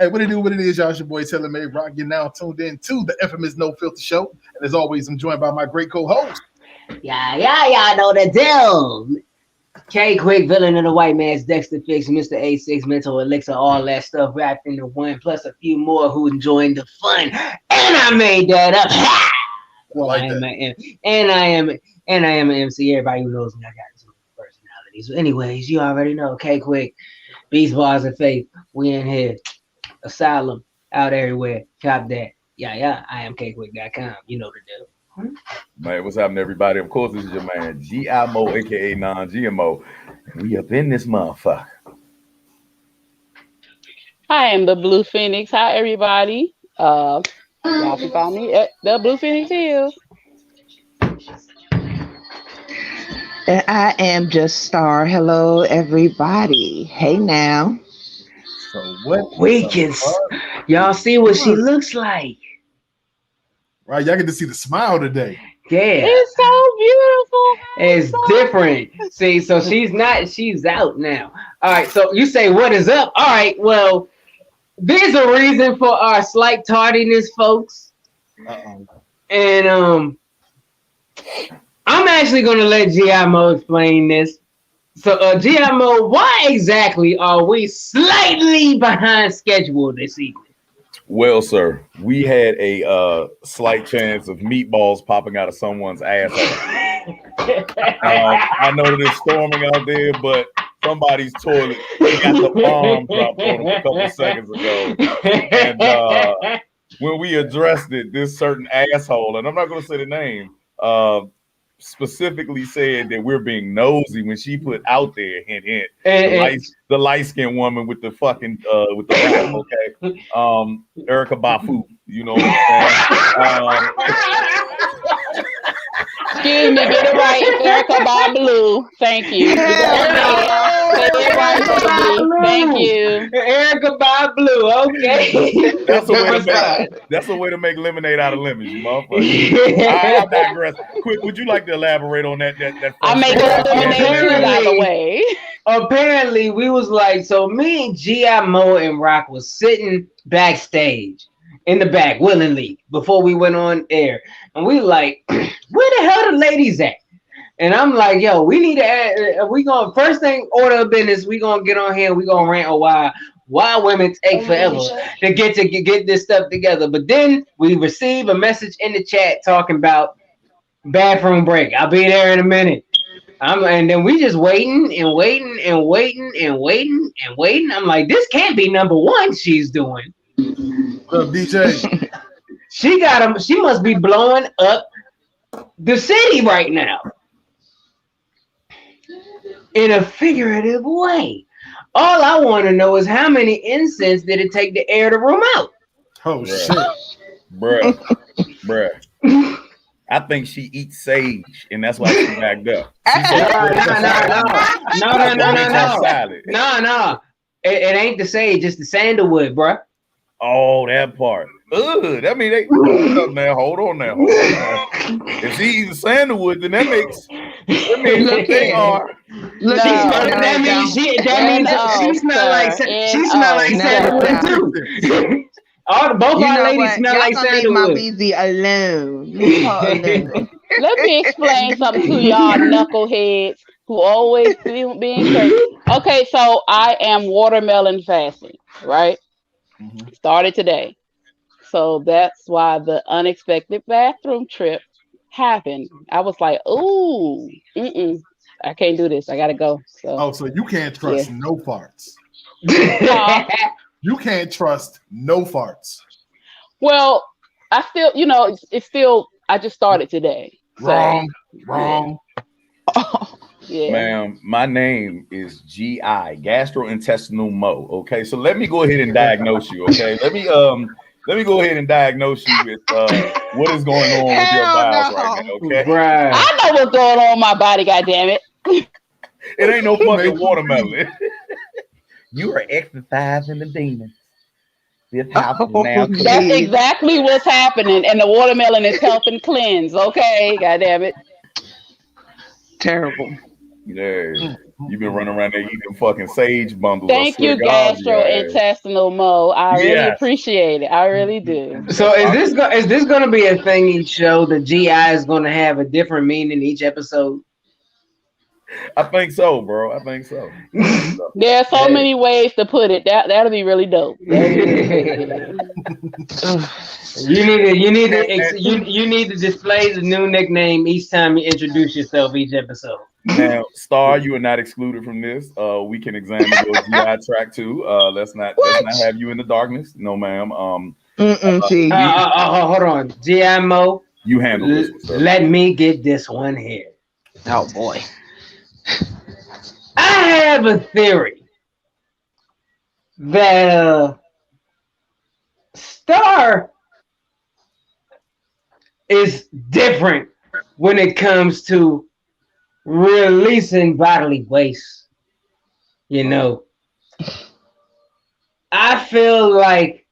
Hey, what it do, what it is, y'all. It's your boy Taylor May Rock. You're now tuned in to the infamous No Filter Show. And as always, I'm joined by my great co-host. Y'all know the deal. K Quick, villain of the white man's Dexter Fix, Mr. A6, Mental Elixir, all that stuff wrapped into one, plus a few more who enjoying the fun. And I made that up. Well, I am an MC. Everybody who knows me, I got some personalities. But anyways, you already know K Quick, Beast Bars of Faith. We in here. Asylum out everywhere. Cop that. Yeah. I am kquick.com. You know the deal. Man, what's happening, everybody? Of course, this is your man, GIMO, aka non-GMO. We up in this motherfucker. I am the Blue Phoenix. Hi, everybody. Y'all can find me at the Blue Phoenix Hills. And I am just Star. Hello, everybody. Hey now. So what we can y'all see what she looks like. Right, y'all get to see the smile today. Yeah. It's so beautiful. It's different. See, so she's out now. All right, so you say what is up? All right, well, there's a reason for our slight tardiness, folks. And I'm actually gonna let GIMO explain this. So, GIMO, why exactly are we slightly behind schedule this evening? Well, sir, we had a slight chance of meatballs popping out of someone's asshole. I know that it's storming out there, but somebody's toilet got the bomb dropped on them a couple of seconds ago. And when we addressed it, this certain asshole, and I'm not going to say the name, specifically said that we're being nosy when she put out there, hint, the light-skinned woman with the fucking with the rap, okay, Erykah Badu, you know what I'm saying? Excuse me, get it right. It's Erykah Badu. Thank you. Get it right, baby. Thank you. Erykah Badu. Okay. That's a way to make lemonade out of lemons, you motherfucker. I digress. Quick, would you like to elaborate on that? I make lemonade out of the way. Apparently, we was like, so me and GIMO and Rock was sitting backstage in the back willingly before we went on air, and we like, where the hell the ladies at? And I'm like, yo, we need to add, we gonna first thing order of business, we gonna get on here and we gonna rant a why women take forever to get this stuff together. But then we receive a message in the chat talking about bathroom break. I'll be there in a minute. And then we just waiting. I'm like, this can't be number one she's doing. What up, DJ? She must be blowing up the city right now in a figurative way. All I want to know is how many incense did it take to air the room out? Oh, shit. Bruh. I think she eats sage, and that's why she backed up. No. It ain't the sage, it's the sandalwood, bruh. Oh, that part. Ugh, that mean hold on now. If she eating sandalwood, then that means that they are. That means she smell like sandalwood too. Both our ladies smell like sandalwood. Leave my alone. Let me explain something to y'all knuckleheads who always being crazy. Okay, so I am watermelon fasting, right? Mm-hmm. Started today. So that's why the unexpected bathroom trip happened. I was like, ooh, I can't do this. I gotta go. So you can't trust no farts. You can't trust no farts. Well, I still, it's still, I just started today. Wrong. Yeah. Ma'am, my name is GI, gastrointestinal Mo. Okay, so let me go ahead and diagnose you. Okay, let me go ahead and diagnose you with what is going on with your bowels right now. Okay, right. I know what's going on in my body. God damn it! It ain't no fucking watermelon. You are exercising the demons. This house is now clean. That's exactly what's happening, and the watermelon is helping cleanse. Okay, God damn it. Terrible. Yeah, you've been running around there eating fucking sage bundles. Thank you, gastrointestinal Mo. I really appreciate it. I really do. So is this gonna be a thing each show? The GI is gonna have a different meaning each episode. I think so, bro. I think so. There are so many ways to put it. That'll be really dope. You need to display the new nickname each time you introduce yourself each episode. Now, Star, you are not excluded from this. We can examine your GI track too. Let's not have you in the darkness. No, ma'am. Hold on, GI Mo. You handle this one, sir. Let me get this one here. Oh boy. I have a theory that Star is different when it comes to releasing bodily waste. You know, I feel like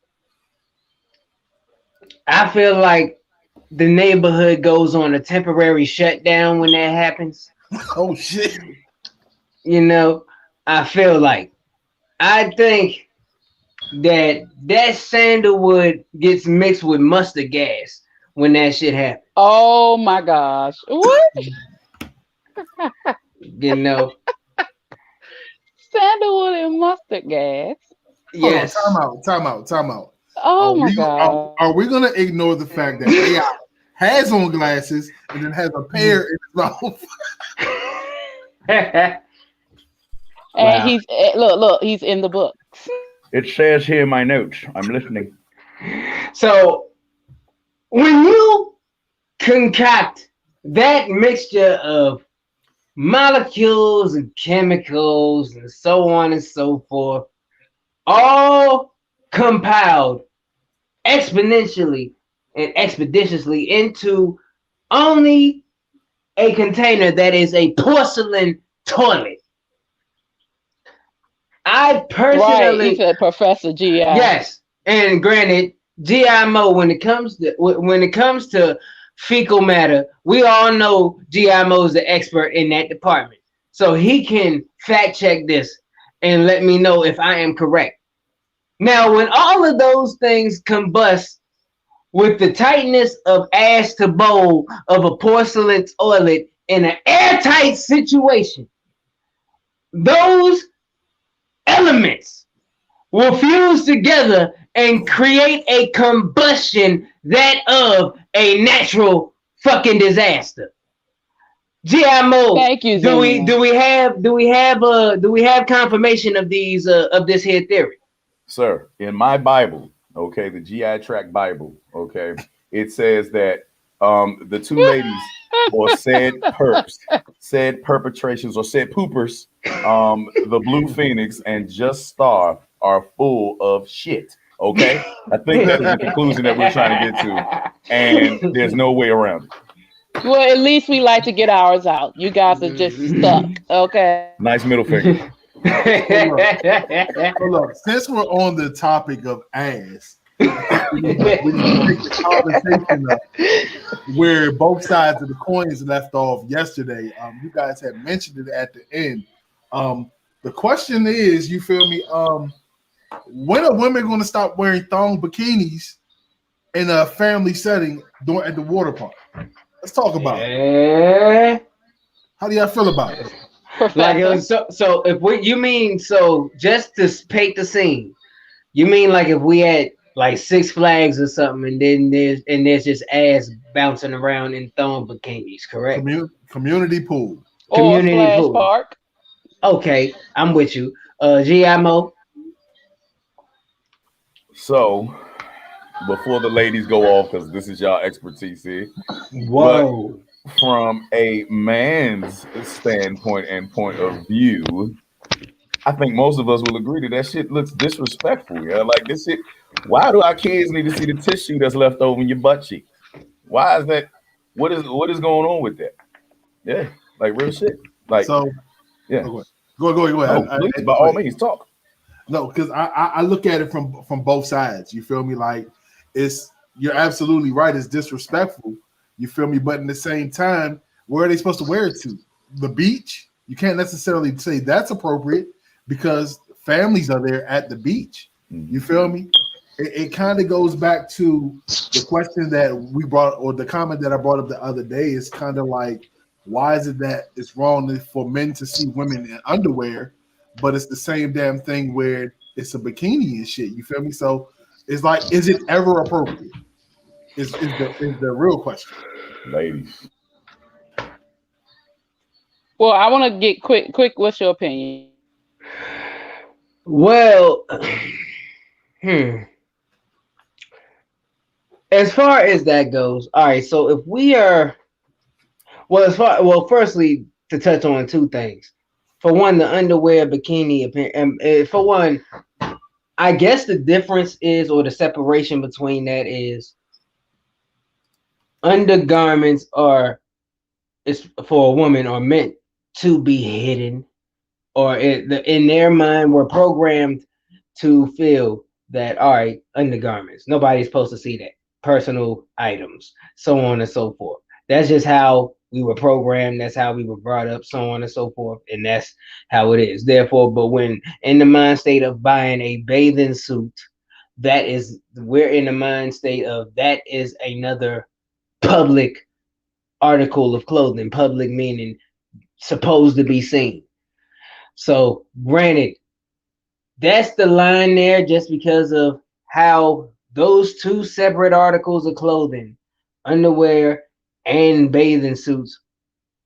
the neighborhood goes on a temporary shutdown when that happens. Oh shit. You know, I think that sandalwood gets mixed with mustard gas when that shit happens. Oh my gosh. What? You know. Sandalwood and mustard gas. Yes. Time out. Oh my god. Are we gonna ignore the fact that AI has on glasses and then has a pair in his mouth? And he's look, he's in the book. It says here in my notes. I'm listening. So when you concoct that mixture of molecules and chemicals and so on and so forth, all compiled exponentially and expeditiously into only a container that is a porcelain toilet. I personally, right, he said Professor GI. Yes, and granted, GI Mo, when it comes to fecal matter, we all know GI Mo is the expert in that department, so he can fact check this and let me know if I am correct. Now, when all of those things combust with the tightness of ass to bowl of a porcelain toilet in an airtight situation, those elements will fuse together and create a combustion that of a natural fucking disaster. GI Mo, thank you. Do we have confirmation of these of this here theory? Sir, in my Bible, okay, the GI Tract Bible, okay, it says that the two ladies or said perpetrations or said poopers, the Blue Phoenix and Just Star are full of shit. Okay, I think that's the conclusion that we're trying to get to, and there's no way around it. Well, at least we like to get ours out. You guys are just stuck. Okay. Nice middle finger. Look, since we're on the topic of ass, we need to take the conversation up where both sides of the coins left off yesterday. You guys had mentioned it at the end. The question is, you feel me? When are women going to stop wearing thong bikinis in a family setting at the water park? Let's talk about it. How do y'all feel about it? Like, so just to paint the scene, you mean like if we had like Six Flags or something, and then there's just ass bouncing around in thong bikinis, correct? Community pool. Community pool. Park. Okay, I'm with you. GI Mo. So, before the ladies go off, because this is y'all expertise here. Whoa. But from a man's standpoint and point of view, I think most of us will agree that shit looks disrespectful. Yeah, like this shit. Why do our kids need to see the tissue that's left over in your butt cheek? Why is that? What is going on with that? Yeah, like real shit. Like so. Yeah. Go ahead. No, please, by all means, talk. No, because I look at it from both sides. You feel me? Like you're absolutely right. It's disrespectful. You feel me? But in the same time, where are they supposed to wear it to? The beach? You can't necessarily say that's appropriate because families are there at the beach. You feel me? It kind of goes back to the question that we brought, or the comment that I brought up the other day. Is kind of like, why is it that it's wrong for men to see women in underwear, but it's the same damn thing where it's a bikini and shit? You feel me? So it's like, is it ever appropriate? Is the real question, ladies. Well, I want to get quick. What's your opinion? Well, as far as that goes, all right. So if we are, firstly, to touch on two things. For one, the underwear, bikini. For one, I guess the difference is, or the separation between that is, undergarments is for a woman are meant to be hidden, or in their mind were programmed to feel that, all right, undergarments, nobody's supposed to see that, personal items, so on and so forth. That's just how we were programmed. That's how we were brought up, so on and so forth. And that's how it is. Therefore, but when in the mind state of buying a bathing suit, we're in the mind state of that is another public article of clothing. Public meaning supposed to be seen. So granted, that's the line there, just because of how those two separate articles of clothing, underwear and bathing suits,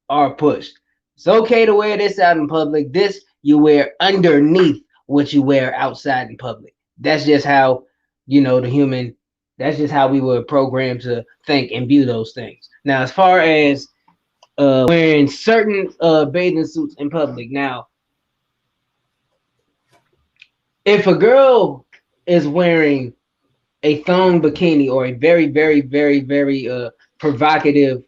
are pushed. It's okay to wear this out in public. This you wear underneath what you wear outside in public. That's just how, that's just how we were programmed to think and view those things. Now, as far as wearing certain bathing suits in public, now, if a girl is wearing a thong bikini or a very, very, very, very provocative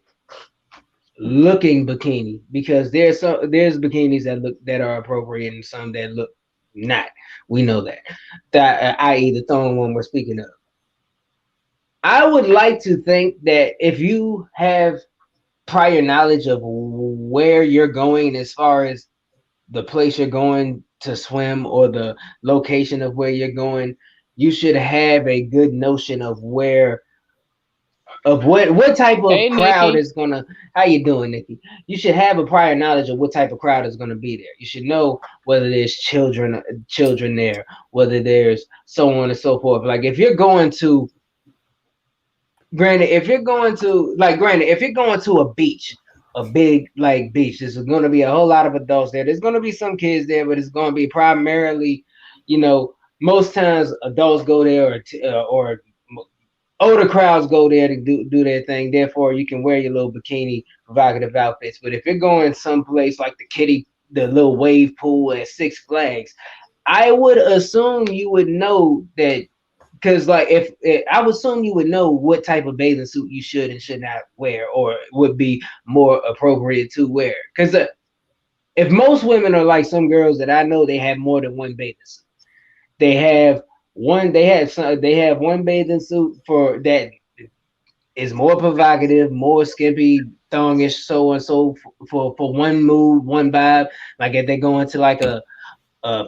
looking bikini, because there's bikinis that are appropriate and some that look not. We know that i.e. the thong one we're speaking of. I would like to think that if you have prior knowledge of where you're going, as far as the place you're going to swim or the location of where you're going, you should have a good notion of what type of crowd Nikki. is gonna. How you doing, Nikki? You should have a prior knowledge of what type of crowd is gonna be there. You should know whether there's children there, whether there's so on and so forth. Like if you're going to if you're going to a beach, a big beach, there's going to be a whole lot of adults there. There's going to be some kids there, but it's going to be primarily, most times adults go there, or older crowds go there to do their thing. Therefore, you can wear your little bikini provocative outfits. But if you're going someplace like the little wave pool at Six Flags, I would assume you would know that. Because I would assume you would know what type of bathing suit you should and should not wear, or would be more appropriate to wear. Because if most women are like some girls that I know, they have more than one bathing suit. They have one bathing suit for that is more provocative, more skimpy, thongish, so and so for one mood, one vibe. Like if they go into like a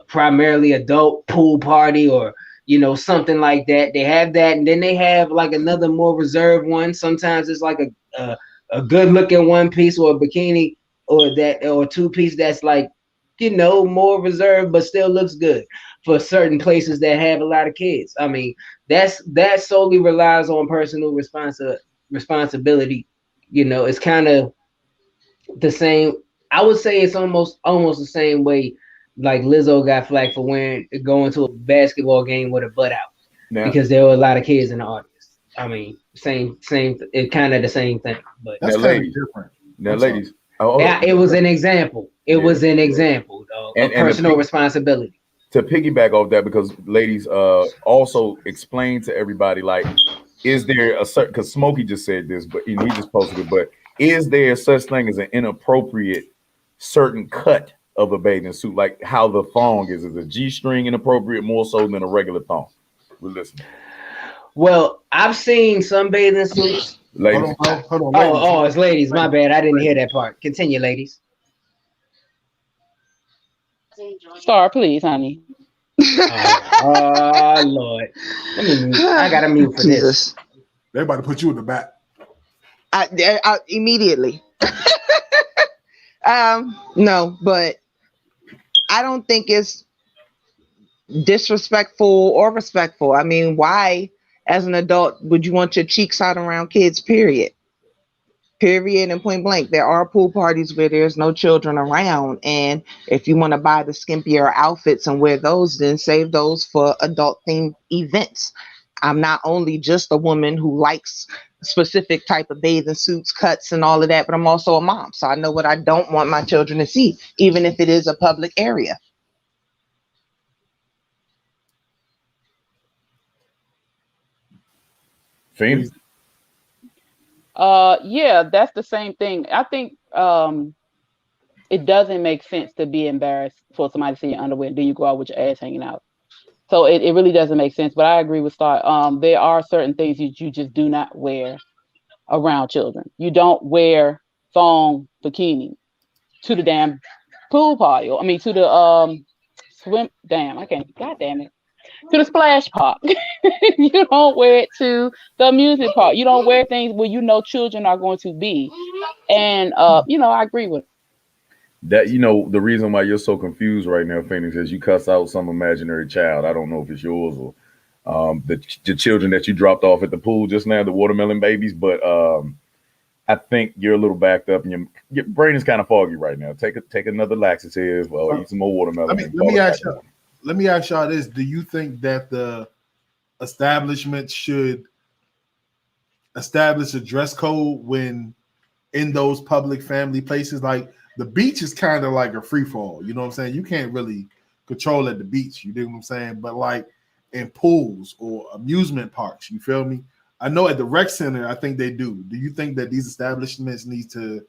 primarily adult pool party or something like that. They have that, and then they have like another more reserved one. Sometimes it's like a good looking one piece or a bikini or two piece that's like more reserved but still looks good for certain places that have a lot of kids. I mean, that solely relies on personal responsibility. It's kind of the same. I would say it's almost the same way. Like Lizzo got flack for going to a basketball game with her butt out because there were a lot of kids in the audience. I mean, same. It's kind of the same thing, but that's kind of different. Now, ladies, it was an example. It was an example, though, of personal responsibility. To piggyback off that, because ladies, also explain to everybody, like, is there a certain? Because Smokey just said this, but he just posted it. But is there such thing as an inappropriate certain cut of a bathing suit, like how the thong is a G-string inappropriate more so than a regular thong? We're listening. Well, I've seen some bathing suits. Ladies. Hold on. Oh, it's ladies. My bad. I didn't hear that part. Continue, ladies. Star, please, honey. Oh Lord, let me mute. I gotta mute for this. Jesus. They're about to put you in the back. I immediately. No, but I don't think it's disrespectful or respectful. I mean, why, as an adult, would you want your cheeks out around kids? Period. Period and point blank. There are pool parties where there's no children around, and if you want to buy the skimpier outfits and wear those, then save those for adult themed events. I'm not only just a woman who likes specific type of bathing suits, cuts, and all of that, but I'm also a mom, so I know what I don't want my children to see, even if it is a public area. Phoenix. Yeah, that's the same thing. I think it doesn't make sense to be embarrassed for somebody to see your underwear. Then you go out with your ass hanging out. So it really doesn't make sense. But I agree with Star. There are certain things you just do not wear around children. You don't wear thong bikini to the damn pool party. I mean to the swim. Damn, I can't. God damn it. To the splash park. You don't wear it to the amusement park. You don't wear things where you know children are going to be. And I agree with That the reason why you're so confused right now, Phoenix, is you cuss out some imaginary child. I don't know if it's yours or the children that you dropped off at the pool just now, the watermelon babies. But I think you're a little backed up, and your brain is kind of foggy right now. Take another laxative, or eat some more watermelon. Let me ask y'all this: do you think that the establishment should establish a dress code when in those public family places? Like the beach is kind of like a free fall. You know what I'm saying? You can't really control at the beach. You dig what I'm saying? But like in pools or amusement parks, you feel me? I know at the rec center, I think they do. Do you think that these establishments need to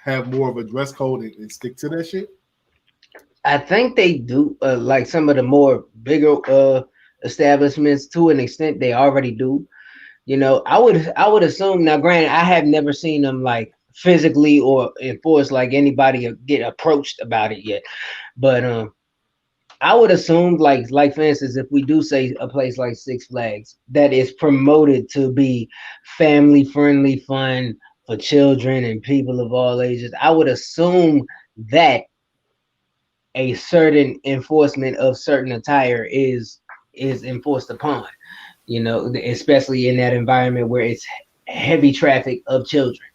have more of a dress code and stick to that shit? I think they do. Like some of the more bigger establishments, to an extent, they already do. I would assume. Now, granted, I have never seen them like physically or enforced like anybody get approached about it yet, but I would assume like for instance, if we do say a place like Six Flags that is promoted to be family friendly, fun for children and people of all ages, I would assume that a certain enforcement of certain attire is enforced upon, especially in that environment where it's heavy traffic of children.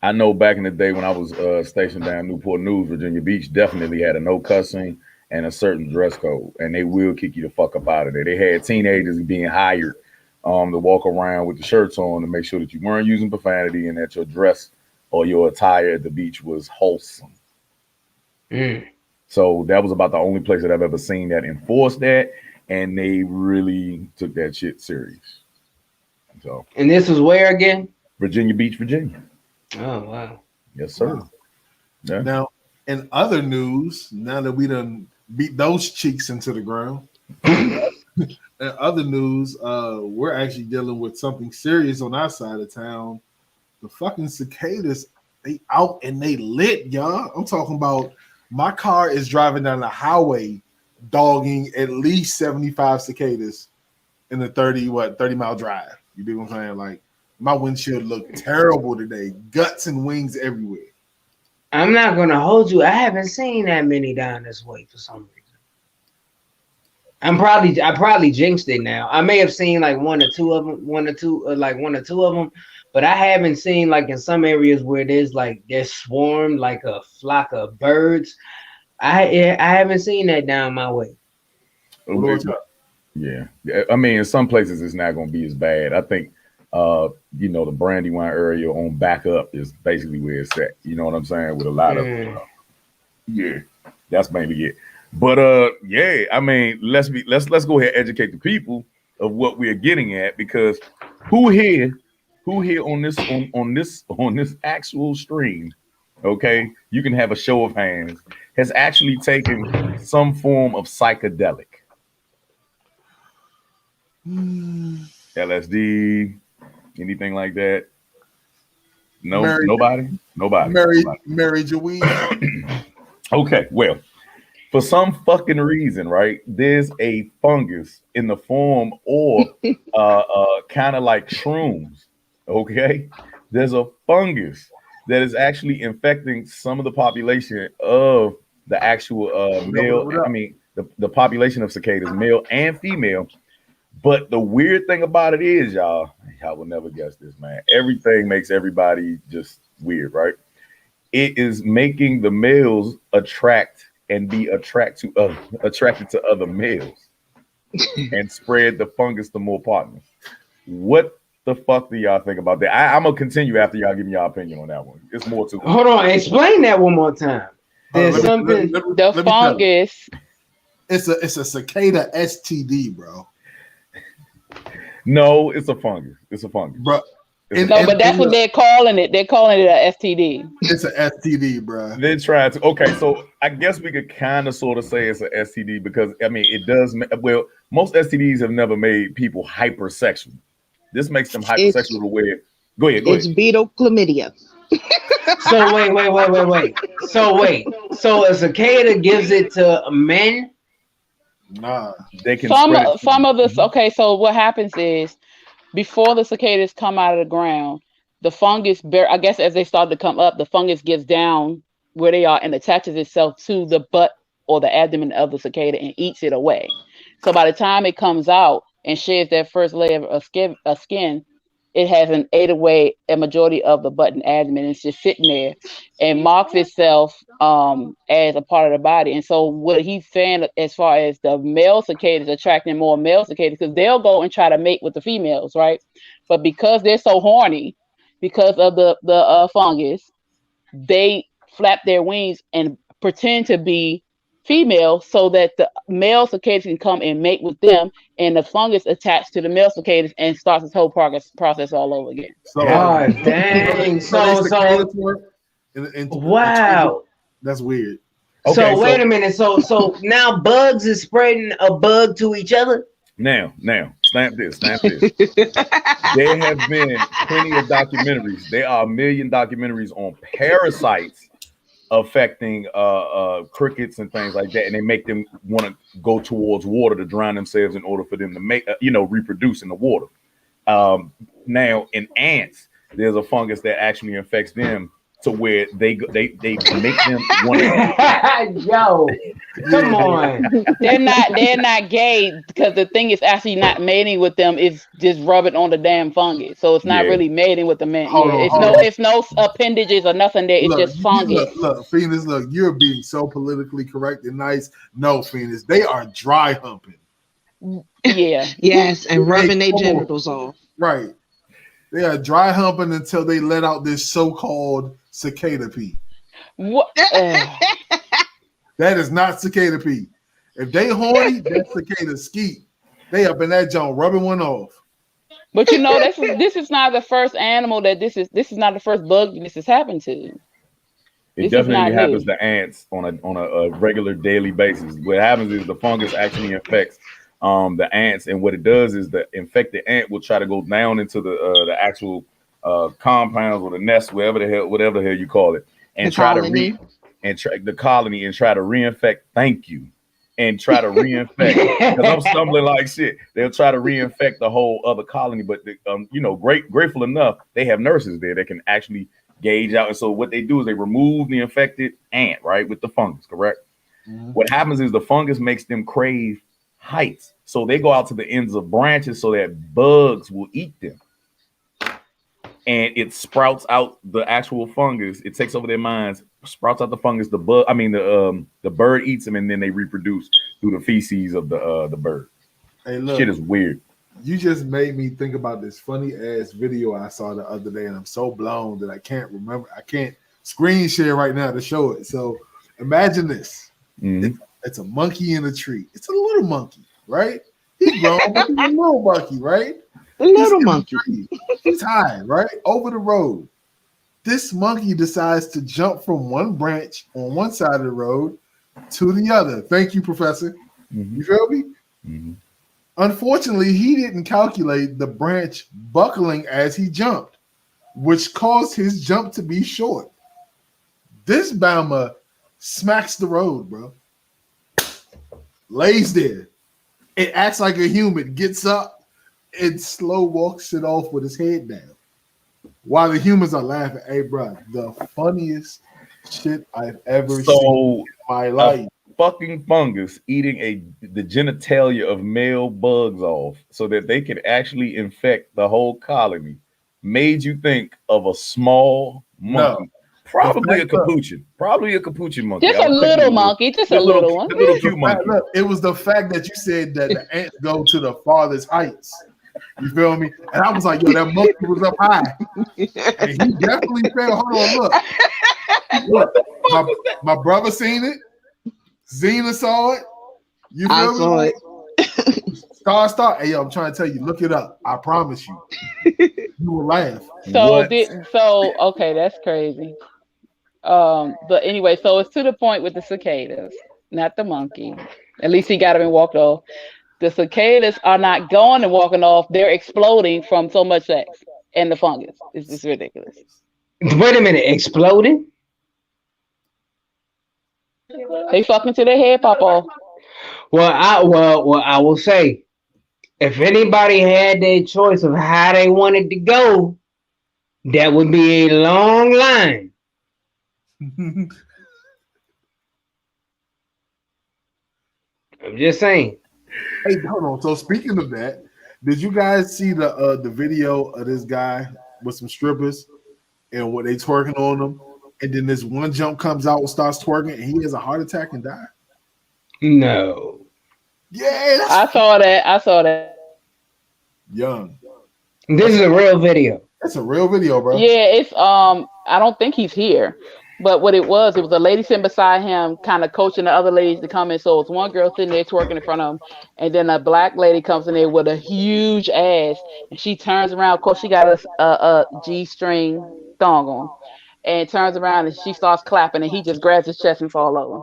I know back in the day when I was stationed down Newport News, Virginia Beach, definitely had a no cussing and a certain dress code, and they will kick you the fuck up out of there. They had teenagers being hired to walk around with the shirts on to make sure that you weren't using profanity and that your dress or your attire at the beach was wholesome. So that was about the only place that I've ever seen that enforced that, and they really took that shit serious. So, and this was where again? Virginia Beach, Virginia. Oh wow. Yes, sir. Wow. Yeah. Now, in other news, now that we done beat those cheeks into the ground, in other news, we're actually dealing with something serious on our side of town. The fucking cicadas, they out and they lit, y'all. I'm talking about my car is driving down the highway, dogging at least 75 cicadas in a 30-mile drive. You do what I'm saying? Like my windshield looked terrible today, guts and wings everywhere. I'm not gonna hold you. I haven't seen that many down this way for some reason. I probably jinxed it now. I may have seen like one or two of them, but I haven't seen like in some areas where there's swarmed like a flock of birds. I haven't seen that down my way. Yeah. I mean, in some places it's not going to be as bad. I think, the Brandywine area on back up is basically where it's at. You know what I'm saying? With a lot of, that's mainly it. But I mean, let's go ahead and educate the people of what we are getting at, because who here on this actual stream, okay, you can have a show of hands, has actually taken some form of psychedelic. LSD, anything like that? No, Mary, nobody. Mary Joanne. Okay, well, for some fucking reason, right? There's a fungus in the form or kind of like shrooms. Okay, there's a fungus that is actually infecting some of the population of the actual male. I mean, the population of cicadas, male and female. But the weird thing about it is, y'all will never guess this, man. Everything makes everybody just weird, right? It is making the males attracted to other males and spread the fungus to more partners. What the fuck do y'all think about that? I'm gonna continue after y'all give me your opinion on that one. It's more to it. Hold on, explain that one more time. There's something. The fungus. It's a cicada STD, bro. No, it's a fungus. It's a fungus, bro. But that's what they're calling it. They're calling it a STD. It's an STD, bro. They're trying to. Okay, so I guess we could kind of sort of say it's an STD because I mean it does. Well, most STDs have never made people hypersexual. This makes them hypersexual to where. Go ahead. It's beetle chlamydia. So wait. So a cicada gives it to men? Nah, they can. Some of this. Okay, so what happens is, before the cicadas come out of the ground, the fungus, I guess as they start to come up, the fungus gets down where they are and attaches itself to the butt or the abdomen of the cicada and eats it away. So by the time it comes out and sheds that first layer of skin, it hasn't ate away a majority of the butt and abdomen. It's just sitting there and marks itself as a part of the body. And so what he's saying as far as the male cicadas attracting more male cicadas, because they'll go and try to mate with the females, right? But because they're so horny, because of the fungus, they flap their wings and pretend to be female so that the male cicadas can come and mate with them, and the fungus attached to the male cicadas and starts this whole process all over again. So, dang. Wow. That's weird. Okay, so wait a minute. So now bugs is spreading a bug to each other? Now, snap this. There have been plenty of documentaries. There are 1 million documentaries on parasites affecting crickets and things like that, and they make them want to go towards water to drown themselves in order for them to make reproduce in the water. Now in ants, there's a fungus that actually infects them to where they make them want to. Yo, come on. They're not gay because the thing is actually not mating with them. It's just rubbing on the damn fungus. So it's not really mating with the man. It's no appendages or nothing there. It's just fungus. Look, Phoenix, you're being so politically correct and nice. No, Phoenix, they are dry humping. Yeah. Yes, and rubbing their genitals off. Right. They are dry humping until they let out this so-called cicada pee. What? That is not cicada pee. If they horny, that's cicada skeet. They up in that joint rubbing one off. But this is not the first animal that this is not the first bug this has happened to. It definitely happens to ants on a regular daily basis. What happens is the fungus actually infects the ants, and what it does is the infected ant will try to go down into the actual compounds or the nest, whatever the hell you call it, and try to reinfect. Thank you. And try to reinfect, because I'm stumbling like shit. They'll try to reinfect the whole other colony, but grateful enough, they have nurses there that can actually gauge out. And so what they do is they remove the infected ant, right, with the fungus, correct? Mm-hmm. What happens is the fungus makes them crave heights. So they go out to the ends of branches so that bugs will eat them. And it sprouts out the actual fungus. It takes over their minds, sprouts out the fungus. The bird eats them, and then they reproduce through the feces of the bird. Hey, look, shit is weird. You just made me think about this funny ass video I saw the other day, and I'm so blown that I can't remember. I can't screen share right now to show it. So imagine this: it's a monkey in a tree. It's a little monkey, right? He's grown, but he's a little monkey, right? A little monkey. He's high, right? Over the road. This monkey decides to jump from one branch on one side of the road to the other. Thank you, Professor. Mm-hmm. You feel me? Mm-hmm. Unfortunately, he didn't calculate the branch buckling as he jumped. which caused his jump to be short. This Bama smacks the road, bro. Lays there. It acts like a human, gets up, and slow walks it off with his head down. While the humans are laughing. Hey, bro, the funniest shit I've ever seen in my life. Fucking fungus eating the genitalia of male bugs off so that they could actually infect the whole colony made you think of a small monkey. No. Probably a capuchin. Probably a capuchin monkey. Just a little monkey. Just a little one. The little cute monkey. Look, it was the fact that you said that the ants go to the farthest heights. You feel me? And I was like, yo, that monkey was up high. And he definitely fell. Hold on, look. My brother seen it. Zena saw it. You feel me? saw it. Star. Hey, yo, I'm trying to tell you, look it up. I promise you. You will laugh. Okay, that's crazy. But anyway, so it's to the point with the cicadas, not the monkey. At least he got him and walked off. The cicadas are not going and walking off. They're exploding from so much sex and the fungus. It's just ridiculous. Wait a minute, exploding? They fucking till their head pop off. Well, I will say, if anybody had their choice of how they wanted to go, that would be a long line. I'm just saying. Hey, hold on. So speaking of that, did you guys see the video of this guy with some strippers and what they twerking on them? And then this one jump comes out and starts twerking, and he has a heart attack and die. No. Yeah, I saw that. Young. This is a real video. That's a real video, bro. Yeah, it's I don't think he's here. But what it was a lady sitting beside him, kind of coaching the other ladies to come in. So it's one girl sitting there twerking in front of him, and then a black lady comes in there with a huge ass, and she turns around. Of course, she got a G-string thong on, and turns around and she starts clapping, and he just grabs his chest and falls over.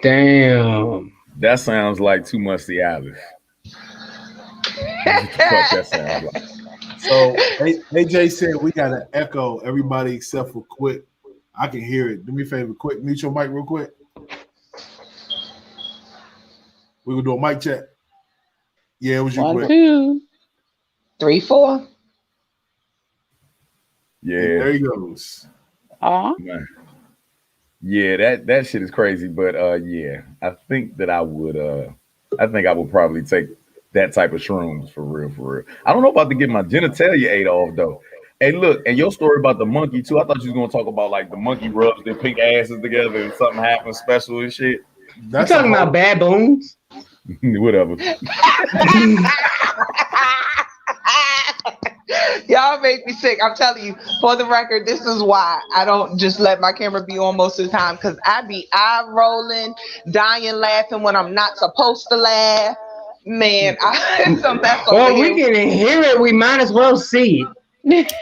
Damn. That sounds like too much Cialis. What the fuck that sounds like? So AJ said we got to echo everybody except for Quick. I can hear it. Do me a favor, Quick. Mute your mic real quick. We will do a mic check. Yeah, it was you, 1, Quick. 2, 3, 4. Yeah. There he goes. Man. Yeah, that shit is crazy. But yeah, I think that I would probably take that type of shrooms for real. I don't know about to get my genitalia ate off though. Hey, look, and your story about the monkey too. I thought you was gonna talk about like the monkey rubs their pink asses together and something happens special and shit. You talking about baboons? Whatever. Y'all make me sick. I'm telling you, for the record, this is why I don't just let my camera be on most of the time, because I be eye rolling, dying laughing when I'm not supposed to laugh. Man, well, we can hear it. We might as well see it.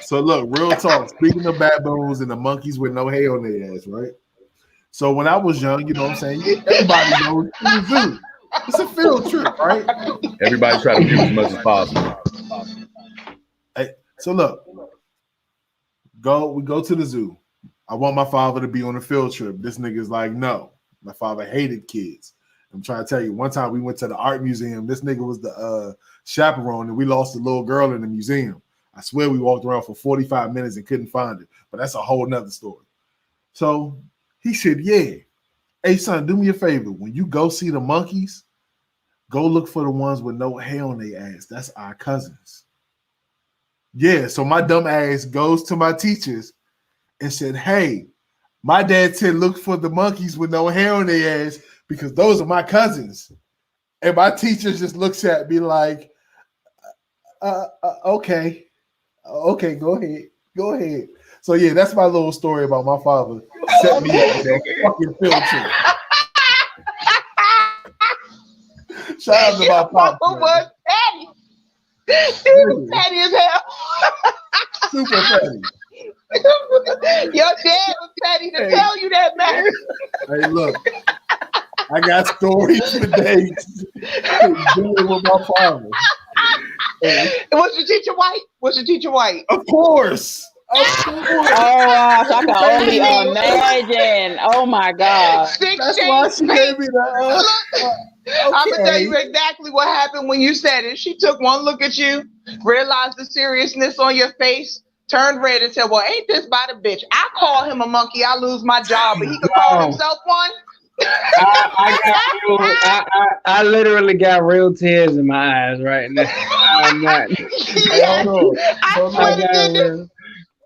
So look, real talk. Speaking of baboons and the monkeys with no hair on their ass, right? So when I was young, you know what I'm saying? Everybody knows it's a zoo. It's a field trip, right? Everybody try to do as much as possible. Hey, so look, we go to the zoo. I want my father to be on a field trip. This nigga's like, no. My father hated kids. I'm trying to tell you, one time we went to the art museum. This nigga was the chaperone, and we lost a little girl in the museum. I swear we walked around for 45 minutes and couldn't find it, but that's a whole nother story. So he said, yeah, hey, son, do me a favor. When you go see the monkeys, go look for the ones with no hair on their ass. That's our cousins. Yeah, so my dumb ass goes to my teachers and said, hey, my dad said look for the monkeys with no hair on their ass because those are my cousins. And my teacher just looks at me like, okay, go ahead. So yeah, that's my little story about my father set me up with that fucking field trip. Shout out to my pop. was petty. He was petty as hell. Super petty. Your dad was petty to tell you that, man. Hey, look, I got stories for days dealing with my father. Was your teacher white? Was your teacher white? Of course. Of course. Oh, so I can only imagine. Oh my God. That's why she gave me the. I'm gonna tell you exactly what happened when you said it. She took one look at you, realized the seriousness on your face, turned red, and said, "Well, ain't this by the bitch? I call him a monkey, I lose my job, but he could call himself one." I literally got real tears in my eyes right now. I'm not.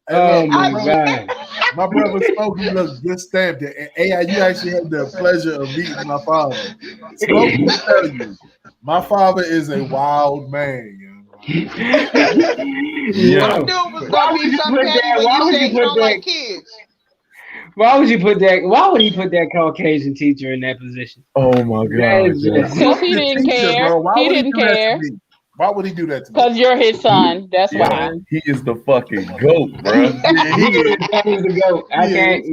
Oh my God. My brother Smokey looked just stamped it. And AI, you actually had the pleasure of meeting my father. Smokey will tell you, my father is a wild man. Yeah. Why would you put that? Why would he put that Caucasian teacher in that position? Oh my God. Because he didn't care. He didn't care. Why would he do that to me? Because you're his son. That's why. He is the fucking goat, bro. That is the goat. I can't.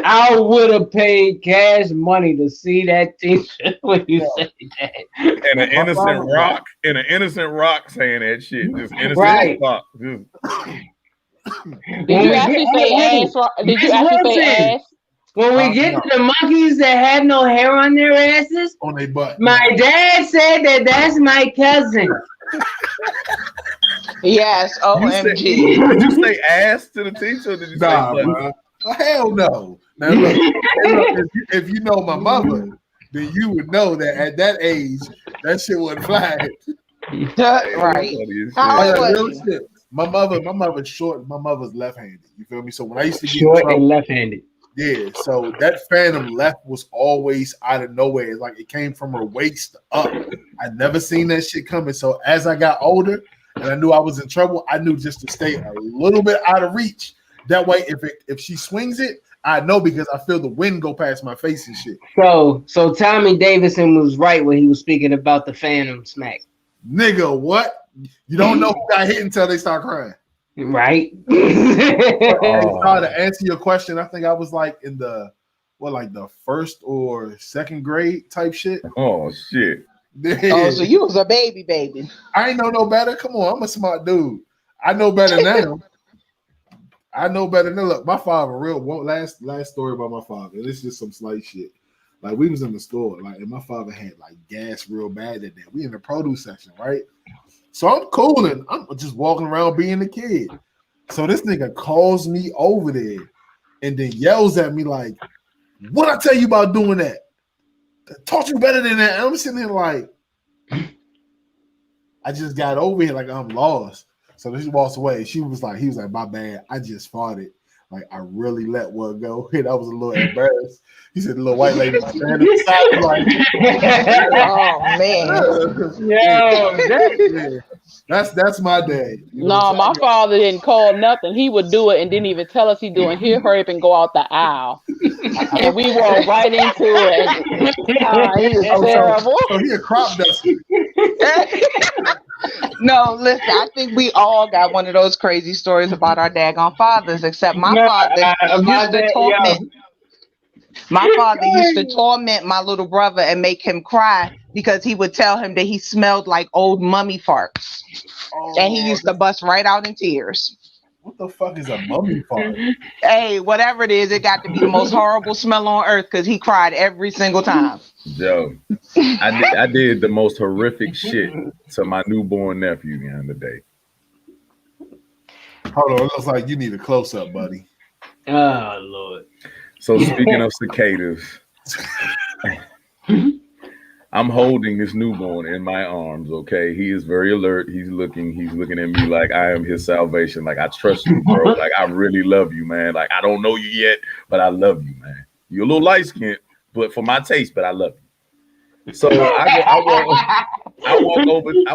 I would have paid cash money to see that teacher when you say that. And an innocent rock saying that shit. Just innocent rock. Did you actually say ass? Did you actually say ass? When we get to the monkeys that have no hair on their asses, on their butt. My dad said that's my cousin. Yes, OMG. Did you say ass to the teacher? Or did you say butt? Hell no. Now look, if you know my mother, then you would know that at that age, that shit wasn't fly. Right. My mother's short. My mother's left-handed. You feel me? So when I used to get short and left-handed. Yeah, so that phantom left was always out of nowhere. It's like it came from her waist up. I never seen that shit coming. So as I got older and I knew I was in trouble, I knew just to stay a little bit out of reach. That way, if she swings it, I know because I feel the wind go past my face and shit. So Tommy Davidson was right when he was speaking about the phantom smack. Nigga, what? You don't know who got hit until they start crying. Right. To answer your question, I think I was like in the first or second grade type shit. Oh shit. Oh, so you was a baby. I ain't know no better. Come on, I'm a smart dude. I know better now. Look, my father, last story about my father. And it's just some slight shit. Like we was in the store, and my father had like gas real bad that day. We in the produce section, right? So I'm cooling. I'm just walking around being a kid. So this nigga calls me over there and then yells at me like, "What I tell you about doing that? I taught you better than that." And I'm sitting there like, I just got over here like I'm lost. So she walks away. He was like, "My bad. I just farted. Like I really let one go." And I was a little embarrassed. He said, "The little white lady was standing beside like, oh man, that's my day." No, my father didn't call nothing. He would do it and didn't even tell us he doing. He'll hurry up and go out the aisle, and we walk right into it. He was terrible. So he a crop duster. No, listen, I think we all got one of those crazy stories about our daggone fathers, except my father used to torment my little brother and make him cry because he would tell him that he smelled like old mummy farts. And he used to bust right out in tears. What the fuck is a mummy fart? Hey, whatever it is, it got to be the most horrible smell on earth because he cried every single time. Joe, I did the most horrific shit to my newborn nephew the other day. Hold on, it looks like you need a close-up, buddy. Oh, Lord. So speaking of cicadas, I'm holding this newborn in my arms, okay? He is very alert. He's looking at me like I am his salvation. Like, I trust you, bro. Like, I really love you, man. Like, I don't know you yet, but I love you, man. You're a little light-skinned, but for my taste, but I love you. So I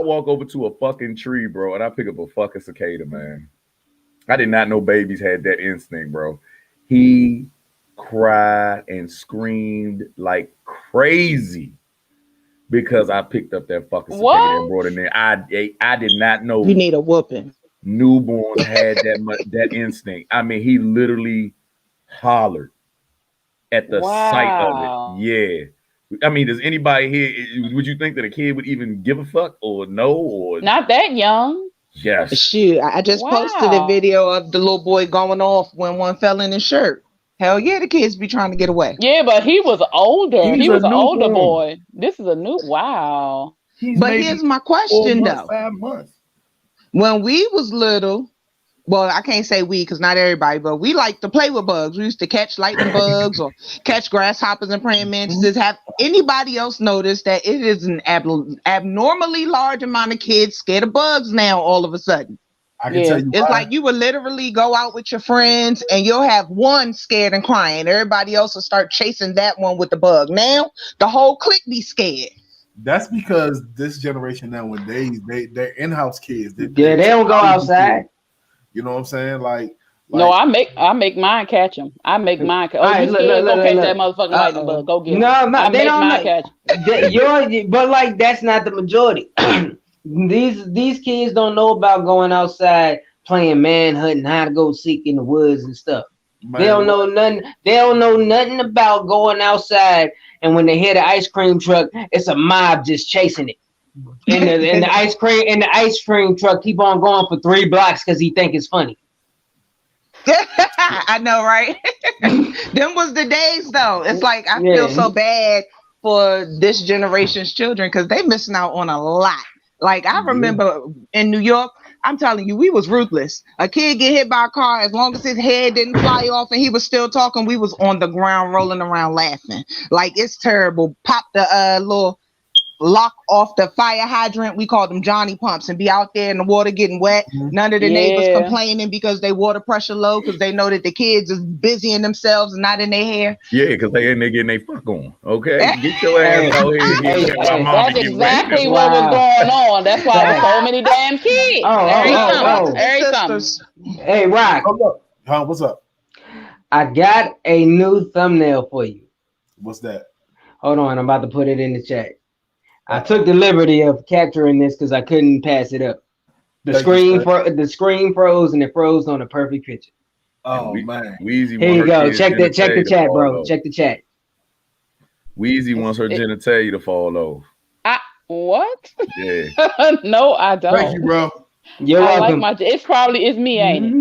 walk over to a fucking tree, bro, and I pick up a fucking cicada, man. I did not know babies had that instinct, bro. He cried and screamed like crazy because I picked up that fucking cicada and brought it in there. I did not know you need a whooping. Newborn had that instinct. I mean, he literally hollered at the sight of it. Yeah. I mean, does anybody here? Would you think that a kid would even give a fuck or no or Not that young. yes? Shoot, I just posted a Wow. video of the little boy going off when one fell in his shirt. Hell yeah, the kids be trying to get away. Yeah, but he was older. He's He a was an older newborn. boy. This is a new. Wow. He's But maybe here's my 4 question months, though. 5 months. When we was little, well, I can't say we because not everybody, but we like to play with bugs. We used to catch lightning bugs or catch grasshoppers and praying mantises. Have anybody else noticed that it is an abnormally large amount of kids scared of bugs now all of a sudden? I can Yeah. tell you It's why. like you would literally go out with your friends and you'll have one scared and crying. Everybody else will start chasing that one with the bug. Now the whole clique be scared. That's because this generation nowadays, they're in-house kids. Yeah, they don't go outside. You know what I'm saying? Like No, I make mine catch him. I make mine catch. Oh, Alright, you look, scared? look, Go catch look, that motherfucking lightning bug. Go get it. No, I they make don't mine know. catch. But like that's not the majority. These kids don't know about going outside playing manhunt and how to go seek in the woods and stuff. man, They don't know nothing. They don't know nothing about going outside. And when they hear the ice cream truck, it's a mob just chasing it. And the ice cream truck keep on going for 3 blocks because he think it's funny. I know, right? Them was the days though. It's like I feel Yeah. so bad for this generation's children because they missing out on a lot. Like I remember in New York, I'm telling you, we was ruthless. A kid get hit by a car, as long as his head didn't fly off and he was still talking, we was on the ground rolling around laughing. Like it's terrible. Pop the little lock off the fire hydrant. We called them Johnny pumps and be out there in the water getting wet. None of the neighbors Yeah. complaining because they water pressure low because they know that the kids is busying themselves and not in their hair. Yeah, because they in there getting their fuck on. Okay, get your ass out here. And get Hey, my mama That's get exactly ready. what was Wow. going on. That's why there's so many damn kids. Oh. Every summer. Hey, Rock, hold up. Huh, what's up? I got a new thumbnail for you. What's that? Hold on, I'm about to put it in the chat. I took the liberty of capturing this because I couldn't pass it up. The Thank screen you, the screen froze and it froze on a perfect picture. Oh man. Weezy Here want you her go. kids' Check the genitalia chat, to bro. fall off. Check the chat. Weezy wants her genitalia to fall off. What? Yeah. No, I don't. Thank you, bro. You're I welcome. like my. It's me, ain't it?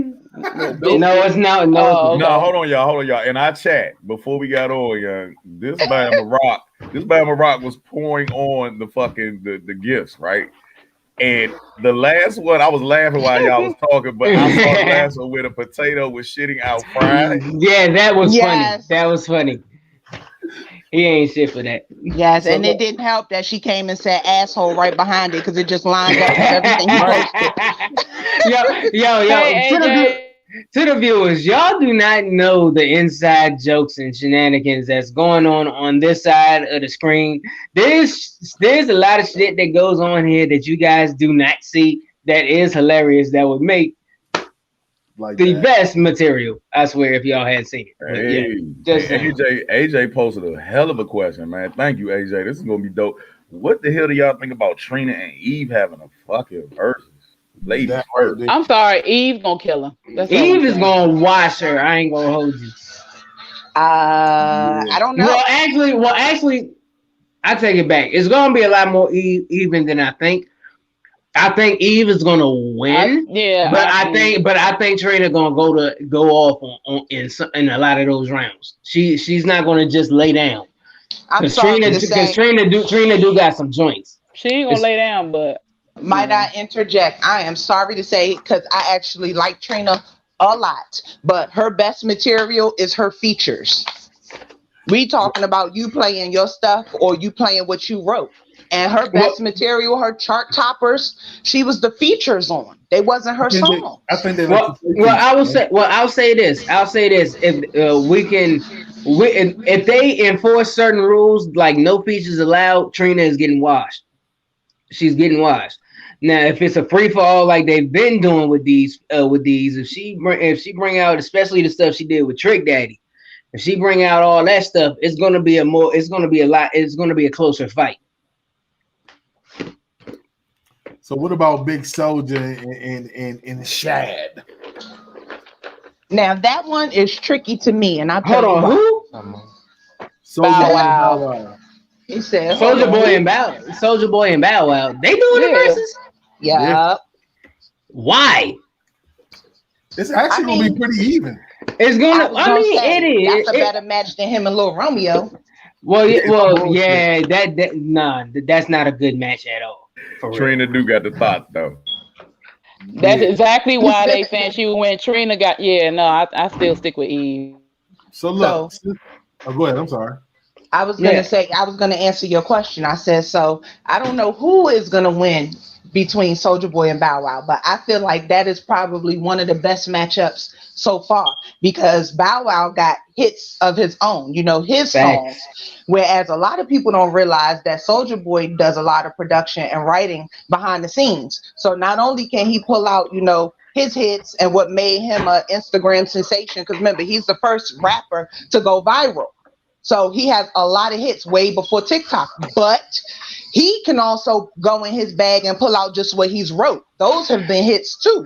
No, it's not. No, Oh, it's No, not. hold on, y'all. In our chat, before we got on, y'all, this Bama Rock was pouring on the fucking the gifts, right? And the last one, I was laughing while y'all was talking, but I saw the last one where the potato was shitting out fried. Yeah, that was Yes. funny. That was funny. He ain't shit for that. Yes, So and look- it didn't help that she came and said asshole right behind it because it just lined up with everything he posted. yo, Hey, AJ. to the viewers, y'all do not know the inside jokes and shenanigans that's going on this side of the screen. There's a lot of shit that goes on here that you guys do not see that is hilarious that would make Like the that. best material. I swear, if y'all had seen it. But yeah, Hey, just hey, AJ posted a hell of a question, man. Thank you, AJ. This is gonna be dope. What the hell do y'all think about Trina and Eve having a fucking versus? Ladies That first. right there. I'm sorry, Eve gonna kill him. That's all Eve I'm is saying. gonna wash her. I ain't gonna hold you. I don't know. Well, actually, I take it back. It's gonna be a lot more even than I think. I think Eve is gonna win, but I think Trina gonna go off on in a lot of those rounds. She's not gonna just lay down. I'm Because sorry Trina to say, do got some joints. She ain't gonna lay down, but might I interject? I am sorry to say because I actually like Trina a lot, but her best material is her features. We talking about you playing your stuff or you playing what you wrote. And her best material, her chart toppers, she was the features on. They wasn't her song. I think they Well, I'll say this. If they enforce certain rules like no features allowed, Trina is getting washed. She's getting washed. Now, if it's a free for all like they've been doing with these, if she bring out especially the stuff she did with Trick Daddy, if she bring out all that stuff, it's gonna be a closer fight. So what about Big Soldier and Shad? Now that one is tricky to me, and I'll Hold tell you on, why. who? Soldier Bow and Wow. Bow Wow. He said, Soldier Boy and Bow Wow. They doing the Yeah. verses? Yeah. Why? It's actually I gonna mean- be pretty even. It's I gonna. was I gonna mean, say, it is. that's a better match than him and Lil Romeo. Well, It's bullshit. yeah. That's not a good match at all. For real. Trina do got the thought though. That's Yeah. exactly why they saying she when Trina got. Yeah, no, I still stick with Eve. So look. Oh, go ahead. I'm sorry. I was gonna Yeah. say, I was gonna answer your question. I said, so I don't know who is gonna win between Soldier Boy and Bow Wow, but I feel like that is probably one of the best matchups so far because Bow Wow got hits of his own, his songs. Whereas a lot of people don't realize that Soldier Boy does a lot of production and writing behind the scenes. So not only can he pull out, his hits and what made him an Instagram sensation, because remember, he's the first rapper to go viral. So he has a lot of hits way before TikTok, but he can also go in his bag and pull out just what he's wrote. Those have been hits too.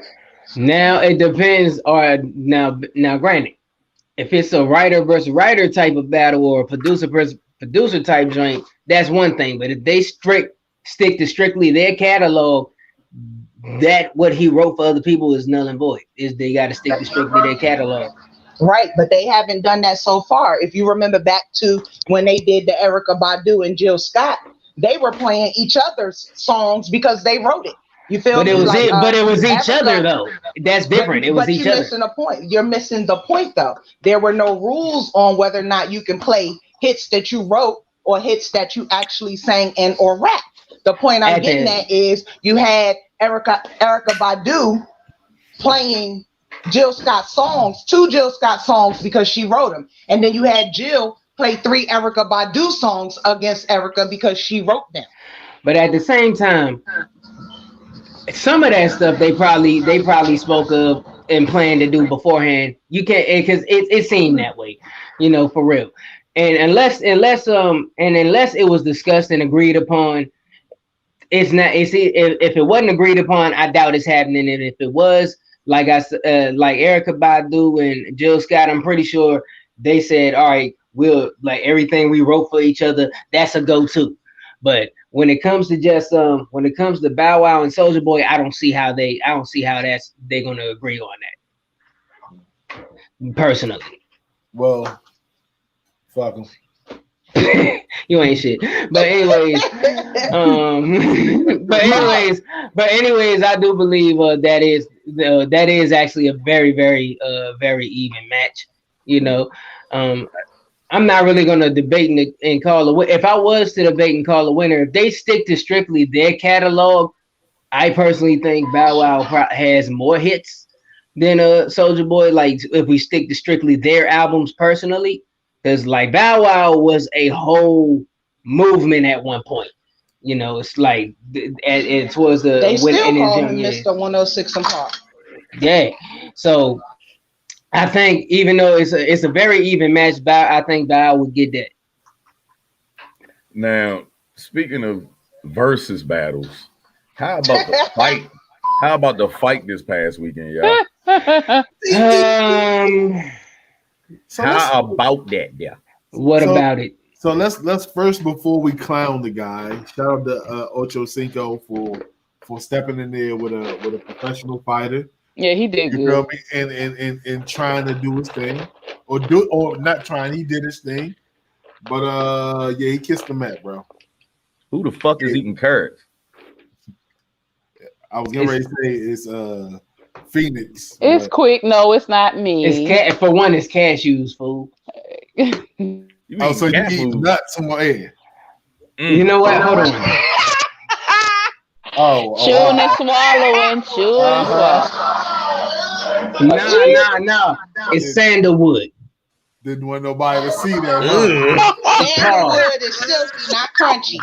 Now it depends. Or now, granted, if it's a writer versus writer type of battle or a producer versus producer type joint, that's one thing. But if they stick to strictly their catalog, that what he wrote for other people is null and void. Is they got to stick to strictly their catalog. Right, but they haven't done that so far. If you remember back to when they did the Erykah Badu and Jill Scott, they were playing each other's songs because they wrote it. You feel But me? it was Like, but it was each Erykah- other though. That's different. It was but each you're other. missing a point. You're missing the point though. There were no rules on whether or not you can play hits that you wrote or hits that you actually sang and or rap. The point I'm getting at is you had Erykah Badu playing Jill Scott songs, 2 Jill Scott songs because she wrote them. And then you had Jill play 3 Erykah Badu songs against Erykah because she wrote them. But at the same time, some of that stuff they probably spoke of and planned to do beforehand. You can't, because it seemed that way, for real. And unless it was discussed and agreed upon, it's not. If it wasn't agreed upon, I doubt it's happening. And if it was, like Erykah Badu and Jill Scott, I'm pretty sure they said, all right, we'll like everything we wrote for each other. That's a go-to. But when it comes to Bow Wow and Soulja Boy, I don't see how they're gonna agree on that. Personally. Well, fuck them. You ain't shit. But anyways, but anyways, I do believe that is actually a very, very, very even match. I'm not really gonna debate and call a winner. If I was to debate and call a winner, if they stick to strictly their catalog, I personally think Bow Wow has more hits than Soulja Boy. Like if we stick to strictly their albums personally. Because like Bow Wow was a whole movement at one point, it's like it was the they still call him Mr. 106 and Park. Yeah, so I think even though it's a very even match, I think Bow would get that. Now, speaking of versus battles, how about the fight? How about the fight this past weekend, y'all? So how about that, yeah? What about it? So let's first, before we clown the guy, shout out to Ocho Cinco for stepping in there with a professional fighter. Yeah, he did You feel good. me? And trying to do his thing, or not trying. He did his thing, but yeah, he kissed the mat, bro. Who the fuck is eating carrots? I was getting ready to say it's Phoenix. It's quick. No, it's not me. It's for one, it's cashews, fool. Oh, so you eat nuts on my head? You know what? Hold on. Chewing and swallowing. No. It's sandalwood. Didn't want nobody to see that. Sandalwood is silky, not crunchy.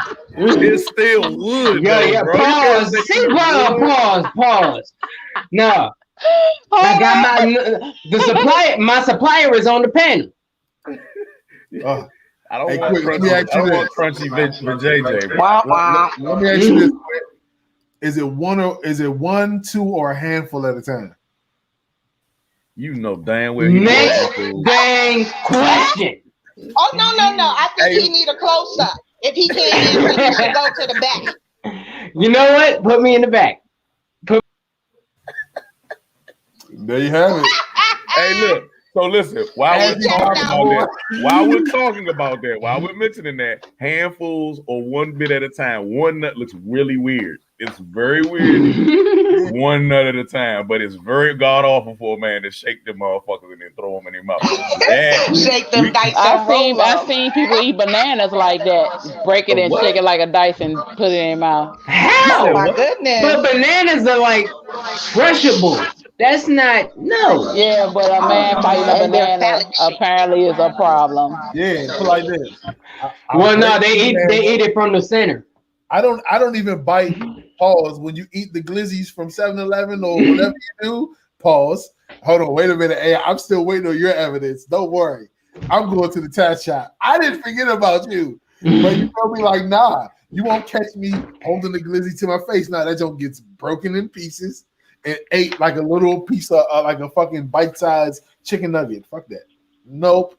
It's still wood. Yeah. Bro. Pause. See, pause. No. I got the supplier. My supplier is on the panel. I don't want crunchy for JJ. Bro. Wow. Let me ask you this: is it one, 2, or a handful at a time? You know damn well. Next dang question. Oh no! I think he need a close up. If he can't answer, he should go to the back. You know what? Put me in the back. There you have it. Hey, look. So listen, while we're talking about that, while we're mentioning that, handfuls or one bit at a time, one nut looks really weird. It's very weird, one nut at a time, but it's very god awful for a man to shake them motherfuckers and then throw them in their mouth. Shake them dice. I've seen people eat bananas like that, break it and shake it like a dice and put it in their mouth. How? Oh my goodness! But bananas are like crushable. That's not no. Yeah, but a man biting a banana apparently is a problem. Yeah, put like this. Well, no, they eat it from the center. I don't even bite. Pause. When you eat the glizzies from 7-Eleven or whatever you do, pause. Hold on, wait a minute. Hey, I'm still waiting on your evidence. Don't worry. I'm going to the tat shop. I didn't forget about you. But you told me like, nah, you won't catch me holding the glizzy to my face. Nah, that joke gets broken in pieces and ate like a little piece of like a fucking bite-sized chicken nugget. Fuck that. Nope.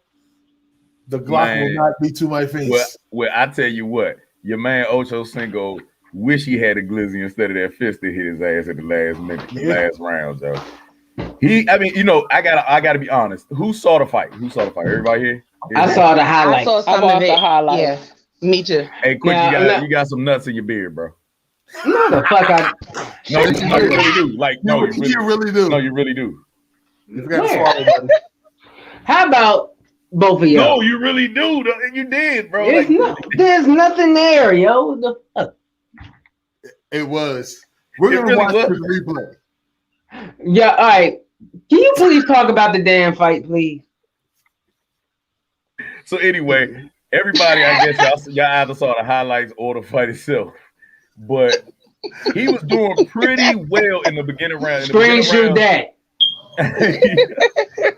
The Glock will not be to my face. Well, I tell you what, your man Ocho Cinco wish he had a glizzy instead of that fist that hit his ass at the last minute, the last round, Joe. I gotta be honest. Who saw the fight? Everybody here? I saw the highlights. I saw some of it. The highlights. Yeah, me too. Hey, quick, you got some nuts in your beard, bro. No, the fuck I. No, you really do. Like, no, you really do. No, you really do. You forgot to swallow, buddy. How about both of y'all? No, you really do. You did, bro. There's nothing there, yo. The fuck? It was. We're gonna really watch was. the replay. Yeah, all right. Can you please talk about the damn fight, please? So anyway, everybody, I guess y'all either saw the highlights or the fight itself, but he was doing pretty well in the beginning round. Screenshot that.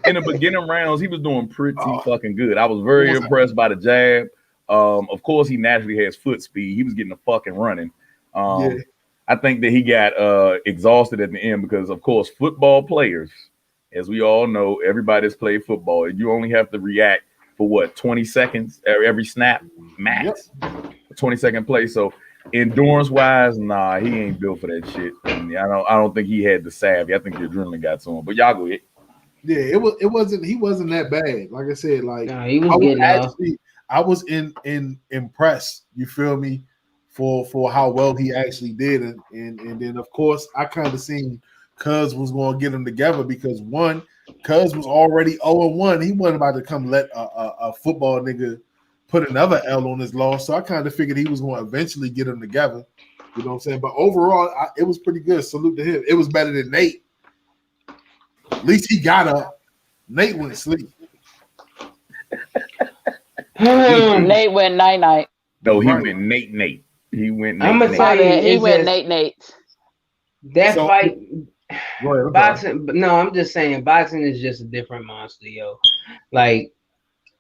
In the beginning rounds, he was doing pretty fucking good. I was very impressed by the jab. Of course, he naturally has foot speed. He was getting the fucking running. I think that he got exhausted at the end because, of course, football players, as we all know, everybody's played football, and you only have to react for 20 seconds every snap max. 20-second play. So endurance wise, nah, he ain't built for that shit. And I don't think he had the savvy. I think the adrenaline got to him. But y'all go ahead. Yeah, he wasn't that bad. Like I said, like no, he was I was impressed. You feel me? For how well he actually did, and then of course I kind of seen Cuz was going to get them together because one, Cuz was already 0-1. He wasn't about to come let a football nigga put another L on his loss. So I kind of figured he was going to eventually get them together. You know what I'm saying? But overall, it was pretty good. Salute to him. It was better than Nate. At least he got up. Nate went to sleep. Nate went night. No, he went Nate. He went Nate. I'm gonna tell you, He went Nate. That fight, ahead, boxing. No, I'm just saying, boxing is just a different monster, yo. Like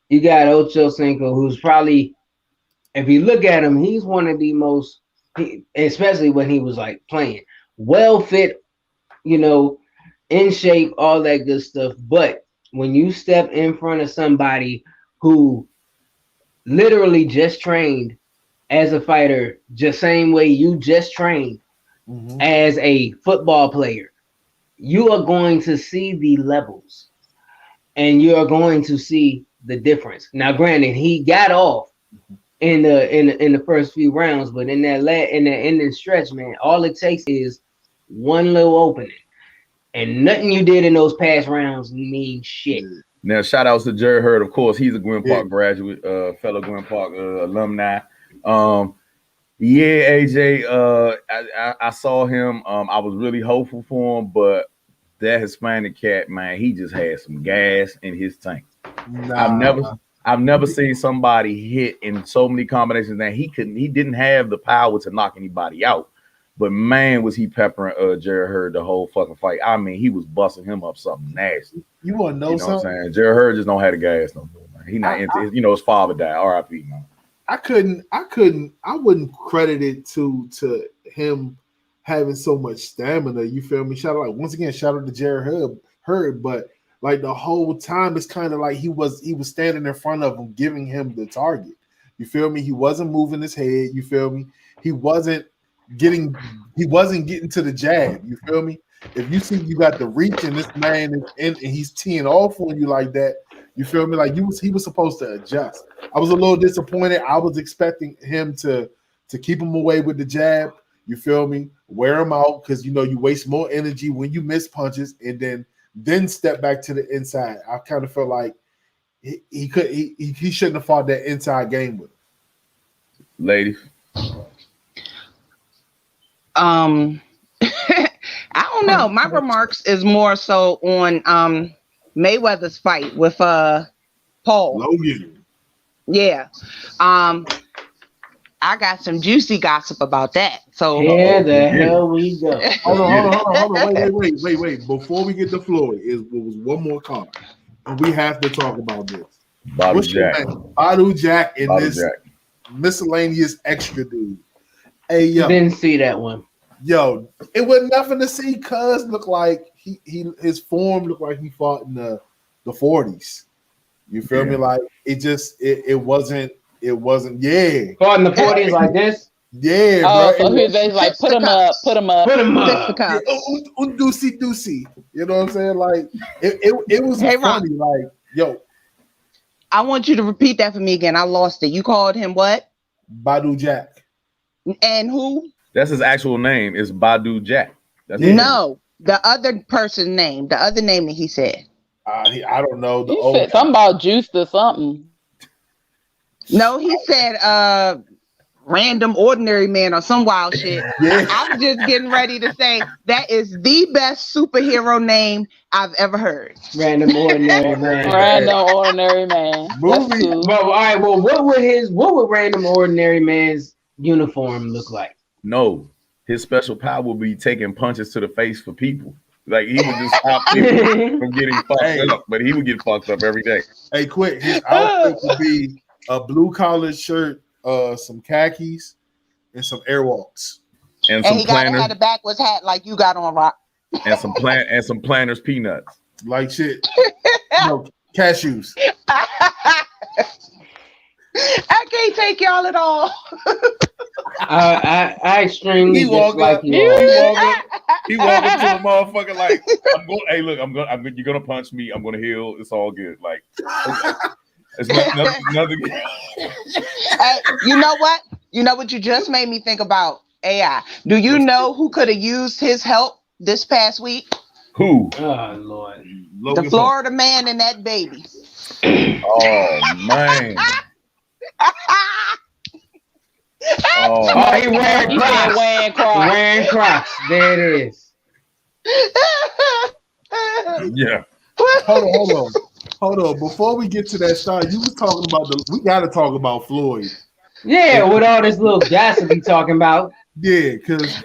you got Ocho Cinco, who's probably, if you look at him, he's one of the most, especially when he was like playing, well fit, in shape, all that good stuff. But when you step in front of somebody who literally just trained as a fighter, just same way you just trained as a football player, you are going to see the levels and you are going to see the difference. Now, granted, he got off in the first few rounds, but in that ending stretch, man, all it takes is one little opening, and nothing you did in those past rounds means shit. Now, shout outs to Jerry Hurd, of course. He's a Gwynn Park graduate, fellow Gwynn Park alumni. AJ, I saw him. I was really hopeful for him, but that Hispanic cat, man, he just had some gas in his tank. I've never seen somebody hit in so many combinations that he didn't have the power to knock anybody out. But man, was he peppering Jerry Hurd the whole fucking fight. I mean, he was busting him up something nasty. You want to know something? What I'm saying? Jerry Hurd just don't have the gas no more, man. He not into his father died. R.I.P. man. I wouldn't credit it to him having so much stamina. You feel me? Shout out to Jerry Hurd, but like the whole time it's kind of like he was standing in front of him, giving him the target. You feel me? He wasn't moving his head. You feel me? He wasn't getting to the jab. You feel me? If you see you got the reach and this man is in, and he's teeing off on you like that, you feel me? Like he was supposed to adjust. I was a little disappointed. I was expecting him to keep him away with the jab. You feel me? Wear him out because you waste more energy when you miss punches and then step back to the inside. I kind of felt like he shouldn't have fought that inside game with him. Ladies. I don't know. My remarks is more so on Mayweather's fight with Paul Logan. Yeah. I got some juicy gossip about that. So here the hell we go. Hold on. Wait. Before we get to Floyd, was one more card. And we have to talk about this. Badu Jack. Badu Jack and Badu this Jack. Miscellaneous extra dude. Hey yo. Didn't see that one. Yo, it was nothing to see. Cuz looked like his form looked like he fought in the 40s. You feel me? Like it wasn't. Fought in the 40s like this. Yeah, Oh, bro. so he was like, put him up. Deucey. You know what I'm saying? Like it was Hey, funny. Ron. Like, yo, I want you to repeat that for me again. I lost it. You called him what? Badu Jack. And who? That's his actual name. Is Badu Jack. That's No, the other person's name. The other name that he said. I don't know. He said something about juiced or something. No, he said random ordinary man or some wild shit. Yeah. I was just getting ready to say that is the best superhero name I've ever heard. Random ordinary man. Random ordinary man. That's Movie. cool. Well, all right. Well, what would random ordinary man's uniform look like? No, his special power will be taking punches to the face for people. Like he would just stop people from getting fucked up, but he would get fucked up every day. Hey, quick! His outfit would be a blue collar shirt, some khakis, and some Airwalks. And And some he gotta planners have a backwards hat like you got on, Rock. and some planners peanuts. Like shit. Cashews. I can't take y'all at all. I extremely He walk dislike up, you. he walk up to a motherfucker like, you're gonna punch me, I'm gonna heal, it's all good. Like it's nothing. Hey, you know what? You know what you just made me think about? AI. Do you know who could have used his help this past week? Who? Oh Lord. Logan The Florida man and that baby. Oh man. Oh, he wearing He said Crocs. wearing Crocs. Wearing Crocs. There it is. Yeah. Hold on. Before we get to that start, you was talking about we gotta talk about Floyd. Yeah, with all this little gossip you talking about. Yeah, because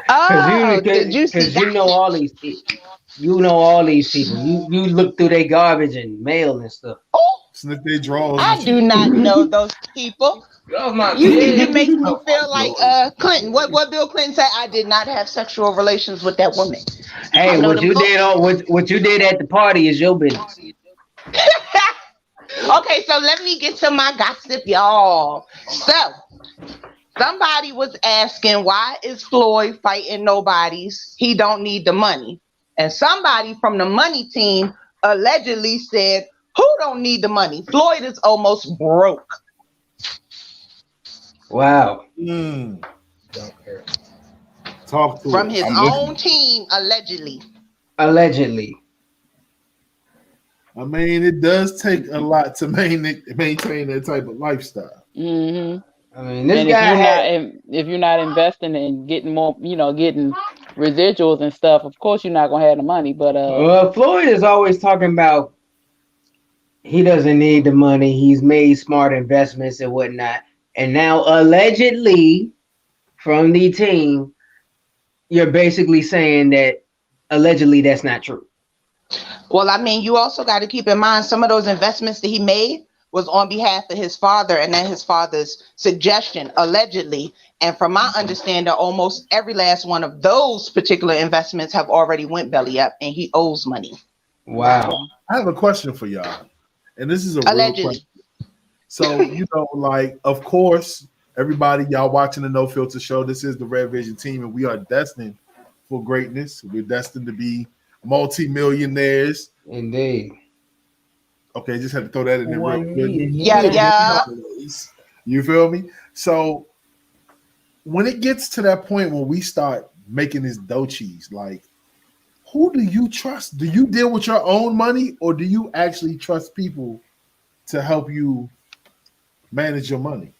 Did you see Because you know all these people. You know all these people. You look through their garbage and mail and stuff. sniff their drawers. I do not know those people. You need to make me feel like Clinton. What Bill Clinton said? I did not have sexual relations with that woman. Hey, what you did at the party is your business. Okay, so let me get to my gossip, y'all. So somebody was asking, why is Floyd fighting nobodies? He don't need the money. And somebody from the money team allegedly said, who don't need the money? Floyd is almost broke. Wow. Talk to From us. his own team, allegedly. Allegedly. I mean, it does take a lot to maintain that type of lifestyle. Mm-hmm. I mean, this And guy if you're not investing and getting more, getting residuals and stuff, of course you're not gonna have the money. But Floyd is always talking about he doesn't need the money. He's made smart investments and whatnot. And now allegedly from the team, you're basically saying that allegedly that's not true. Well, I mean, you also got to keep in mind some of those investments that he made was on behalf of his father and then his father's suggestion, allegedly. And from my understanding, almost every last one of those particular investments have already went belly up and he owes money. Wow. I have a question for y'all. And this is a real Allegedly. question. So, like, of course, everybody, y'all watching the No Filter Show, this is the Red Vision team, and we are destined for greatness. We're destined to be multi-millionaires. Indeed. Okay, just had to throw that in there real quick. Yeah. You feel me? So when it gets to that point where we start making this dough cheese, like, who do you trust? Do you deal with your own money, or do you actually trust people to help you manage your money?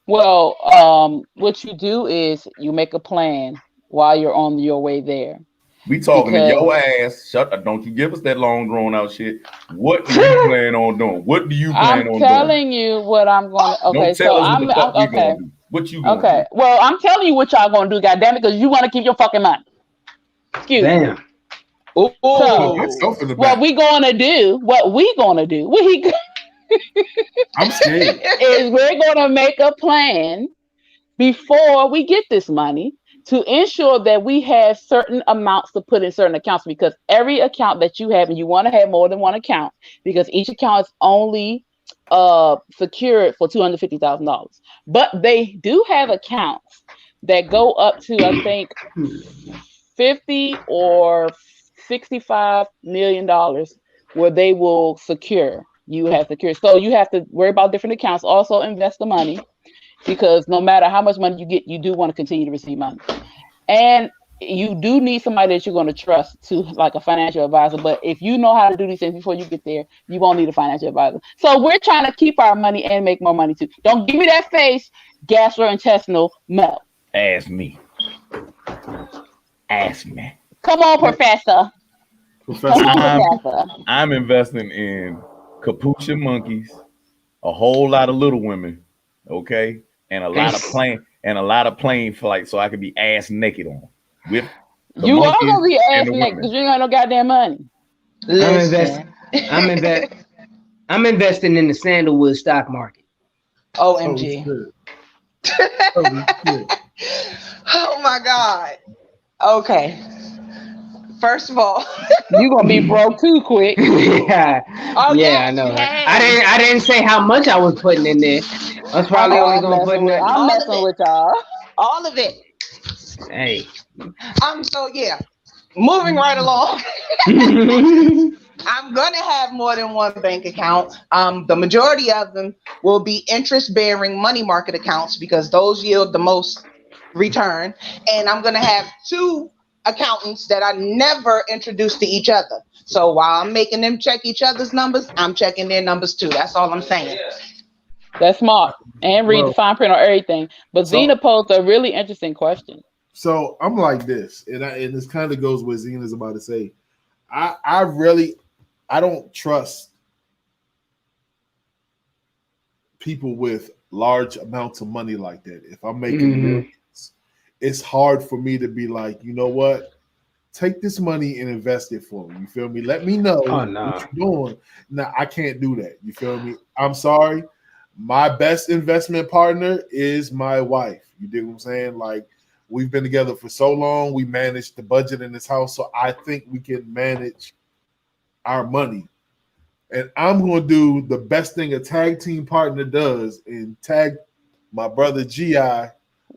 Well, what you do is you make a plan while you're on your way there. We talking to your ass. Shut up. Don't you give us that long drawn out shit. What do you plan on doing? What do you plan on doing? I'm telling you what I'm going to. Okay, don't tell us what the fuck we okay. gonna do. What you gonna do? Well, I'm telling you what y'all going to do, goddamn it, because you want to keep your fucking money. Excuse me. Damn. So, what we going to do, I'm scared. is we're going to make a plan before we get this money to ensure that we have certain amounts to put in certain accounts, because every account that you have, and you want to have more than one account, because each account is only secured for $250,000. But they do have accounts that go up to, I think, $50 or $65 million where they will secure. You have secure. So you have to worry about different accounts. Also invest the money, because no matter how much money you get, you do want to continue to receive money. And you do need somebody that you're going to trust, to like a financial advisor. But if you know how to do these things before you get there, you won't need a financial advisor. So we're trying to keep our money and make more money too. Don't give me that face, gastrointestinal melt. Ask me. Ask me. Come on, Professor. I'm investing in capuchin monkeys, a whole lot of little women, okay, and a lot of plane flights, so I can be ass naked on. With you are gonna be ass naked because you ain't got no goddamn money. I'm investing in the sandalwood stock market. OMG. Oh my God. Okay. First of all, you're gonna be broke too quick. Yeah, I know. I didn't say how much I was putting in there. I was probably only gonna put in there. I'm messing with y'all. All of it. Hey. Moving right along. I'm gonna have more than one bank account. The majority of them will be interest-bearing money market accounts, because those yield the most return. And I'm gonna have two accountants that I never introduce to each other. So while I'm making them check each other's numbers, I'm checking their numbers too. That's all I'm saying. That's smart. And read the fine print on everything. But Zena posed a really interesting question. So I'm like this, and this kind of goes with Zena's about to say. I don't trust people with large amounts of money like that. If I'm making millions, it's hard for me to be like, you know what? Take this money and invest it for me. You feel me? Let me know what you're doing. Now, I can't do that. You feel me? I'm sorry. My best investment partner is my wife. You dig what I'm saying? Like, we've been together for so long. We managed the budget in this house. So I think we can manage our money. And I'm going to do the best thing a tag team partner does and tag my brother G.I.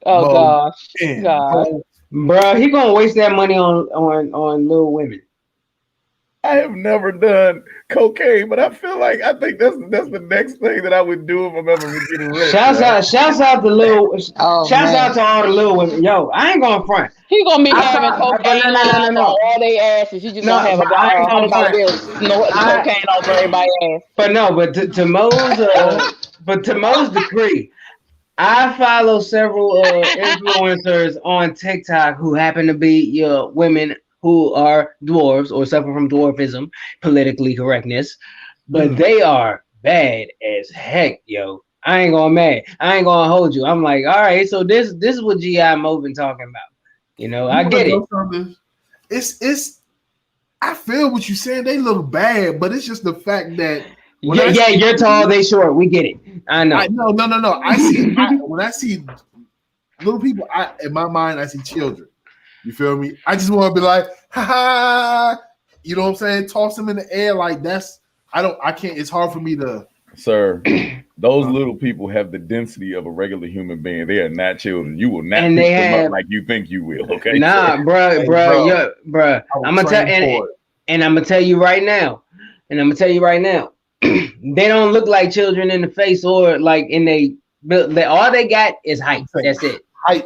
Oh gosh, bro, he gonna waste that money on little women. I have never done cocaine, but I think that's the next thing that I would do if I'm ever getting rich. Shouts out to all the little women. Yo, I ain't going front. He gonna be having cocaine on all their asses. You just gonna have a guy snorting cocaine over everybody's ass. But to Mo's decree, I follow several influencers on TikTok who happen to be women who are dwarves or suffer from dwarfism, politically correctness, but they are bad as heck, yo. I ain't gonna hold you. I'm like, all right, so this is what G.I. Mo been talking about. You know, I get it. It's I feel what you're saying. They look bad, but it's just the fact that you're tall, they short. We get it. I know. No. When I see little people, in my mind, I see children. You feel me? I just want to be like, ha ha. You know what I'm saying? Toss them in the air like I can't. It's hard for me to. Sir, those little people have the density of a regular human being. They are not children. You will not And pick they them have- up like you think you will. Okay, Nah, bro, Hey, bro. yeah, bro. I'm gonna tell and I'm gonna tell you right now, they don't look like children in the face or like in they all they got is height. That's it.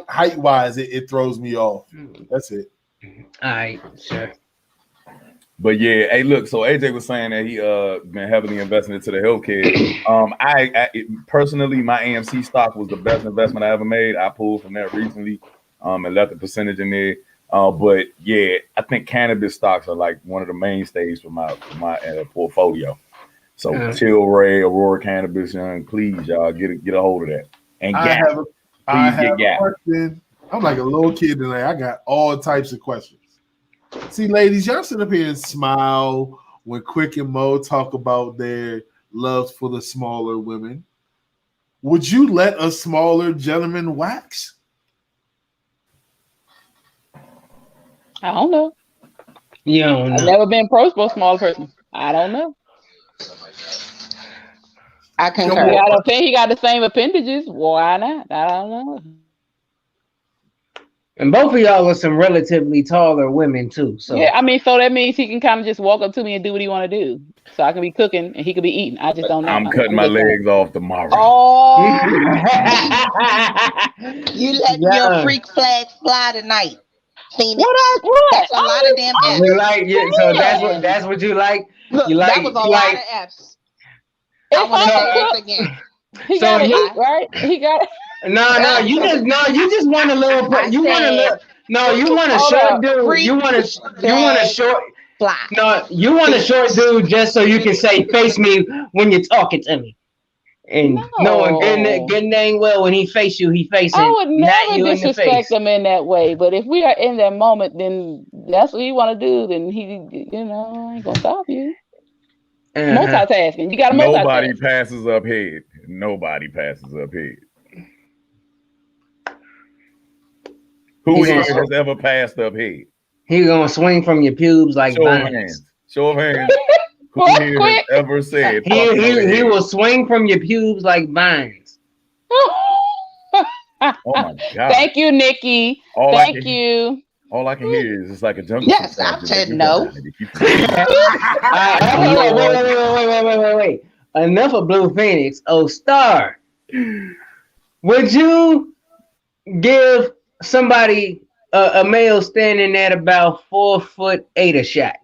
Height wise, it throws me off. That's it. All right, sure. But yeah, hey, look. So AJ was saying that he been heavily invested into the healthcare. I personally, my AMC stock was the best investment I ever made. I pulled from that recently, and left a percentage in there. But yeah, I think cannabis stocks are like one of the mainstays for my portfolio. So Tilray, Aurora Cannabis, young, please y'all get a hold of that. And I Gap, have get a Gap. question. I'm like a little kid tonight. I got all types of questions. See, ladies, y'all sit up here and smile when Quick and Mo talk about their love for the smaller women. Would you let a smaller gentleman wax? I don't know. You don't I've know. never been approached by a small person. I don't know. I Come concur. on. I don't think he got the same appendages. Why not? I don't know. And both of y'all are some relatively taller women too. So Yeah, I mean, so that means he can kind of just walk up to me and do what he want to do. So I can be cooking and he could be eating. I just don't know. I'm cutting my just saying. legs off tomorrow. Oh, you let Yeah. your freak flag fly tonight, Phoenix. What? That's a lot of damn F's. you like so that's what you like. Look, You like that was a you lot like of F's. I If want to I say could F's cook, again. he So gotta you- eat, right? He got. no, you just want a little I you want a said- little no, you want a Hold short up. dude. You want a Flag short Fly. no, you want a short dude just so you can say face me when you're talking to me. And knowing good dang well when he face you, he facing I would not never you in the disrespect face. him in that way. But if we are in that moment, then that's what you want to do. Then he, I ain't gonna stop you. Uh-huh. Multitasking. You got to Nobody multitask. passes up head. Nobody passes up head. Who He's here gonna- has ever passed up head? He gonna swing from your pubes like Show of vines. hands. Show of hands. Who What? here has Quick. ever said? He will swing from your pubes like vines. Oh my God! Thank you, Nikki. All Thank you. All I can hear is it's like a jungle. Yes, sound. I've said You no. got it. Wait. Enough of Blue Phoenix. Oh, Star. Would you give somebody a male standing at about 4'8" a shot?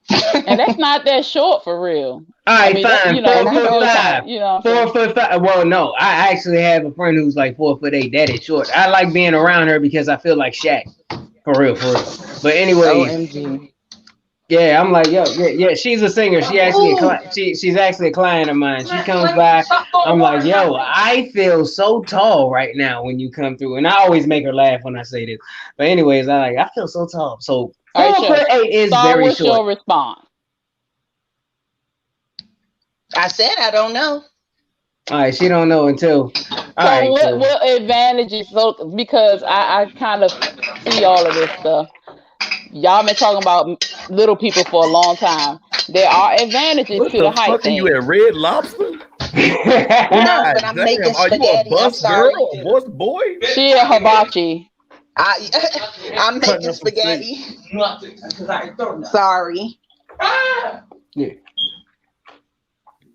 And that's not that short for real. All right, that's, fine. that's 4'5". still kind of, 4'5". Well, no, I actually have a friend who's like 4'8". That is short. I like being around her because I feel like Shaq. For real. But anyway, OMG. yeah, I'm like, yeah. She's a singer. She actually she's actually a client of mine. She comes by. I'm like, yo, I feel so tall right now when you come through, and I always make her laugh when I say this. But anyways, I feel so tall. So All right, 4'8" is Star, very what's your short. response? I said I don't know. All right, she don't know until. All right, What advantages? So because I kind of see all of this stuff. Y'all been talking about little people for a long time. There are advantages What to the the height fuck are thing. you at Red Lobster? No, but I'm making Are you a spaghetti. I'm bus sorry. girl? A bus boy? She a hibachi. I'm making spaghetti. Sorry. Yeah.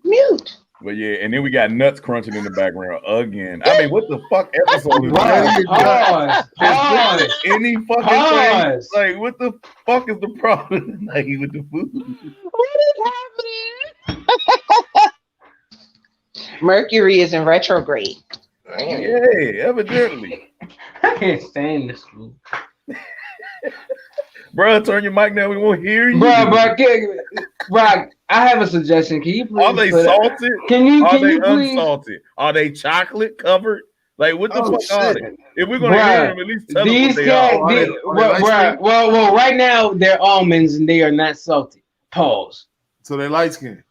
Mute. But yeah, and then we got nuts crunching in the background again. I mean, what the fuck episode is this? Pause. Is this any fucking Pause. thing? Like, what the fuck is the problem like with the food? What is happening? Mercury is in retrograde. Yeah, evidently. I can't stand this food. Bruh, turn your mic down. We won't hear you. Bro, I have a suggestion. Can you please Are they put- salted? Can you Are they please? unsalted? Are they chocolate covered? Like, what the Oh, fuck are shit. they? If we're gonna Bruh, hear them, at least tell us These what they guys, are. well, right now they're almonds and they are not salty. Pause. So they light skin.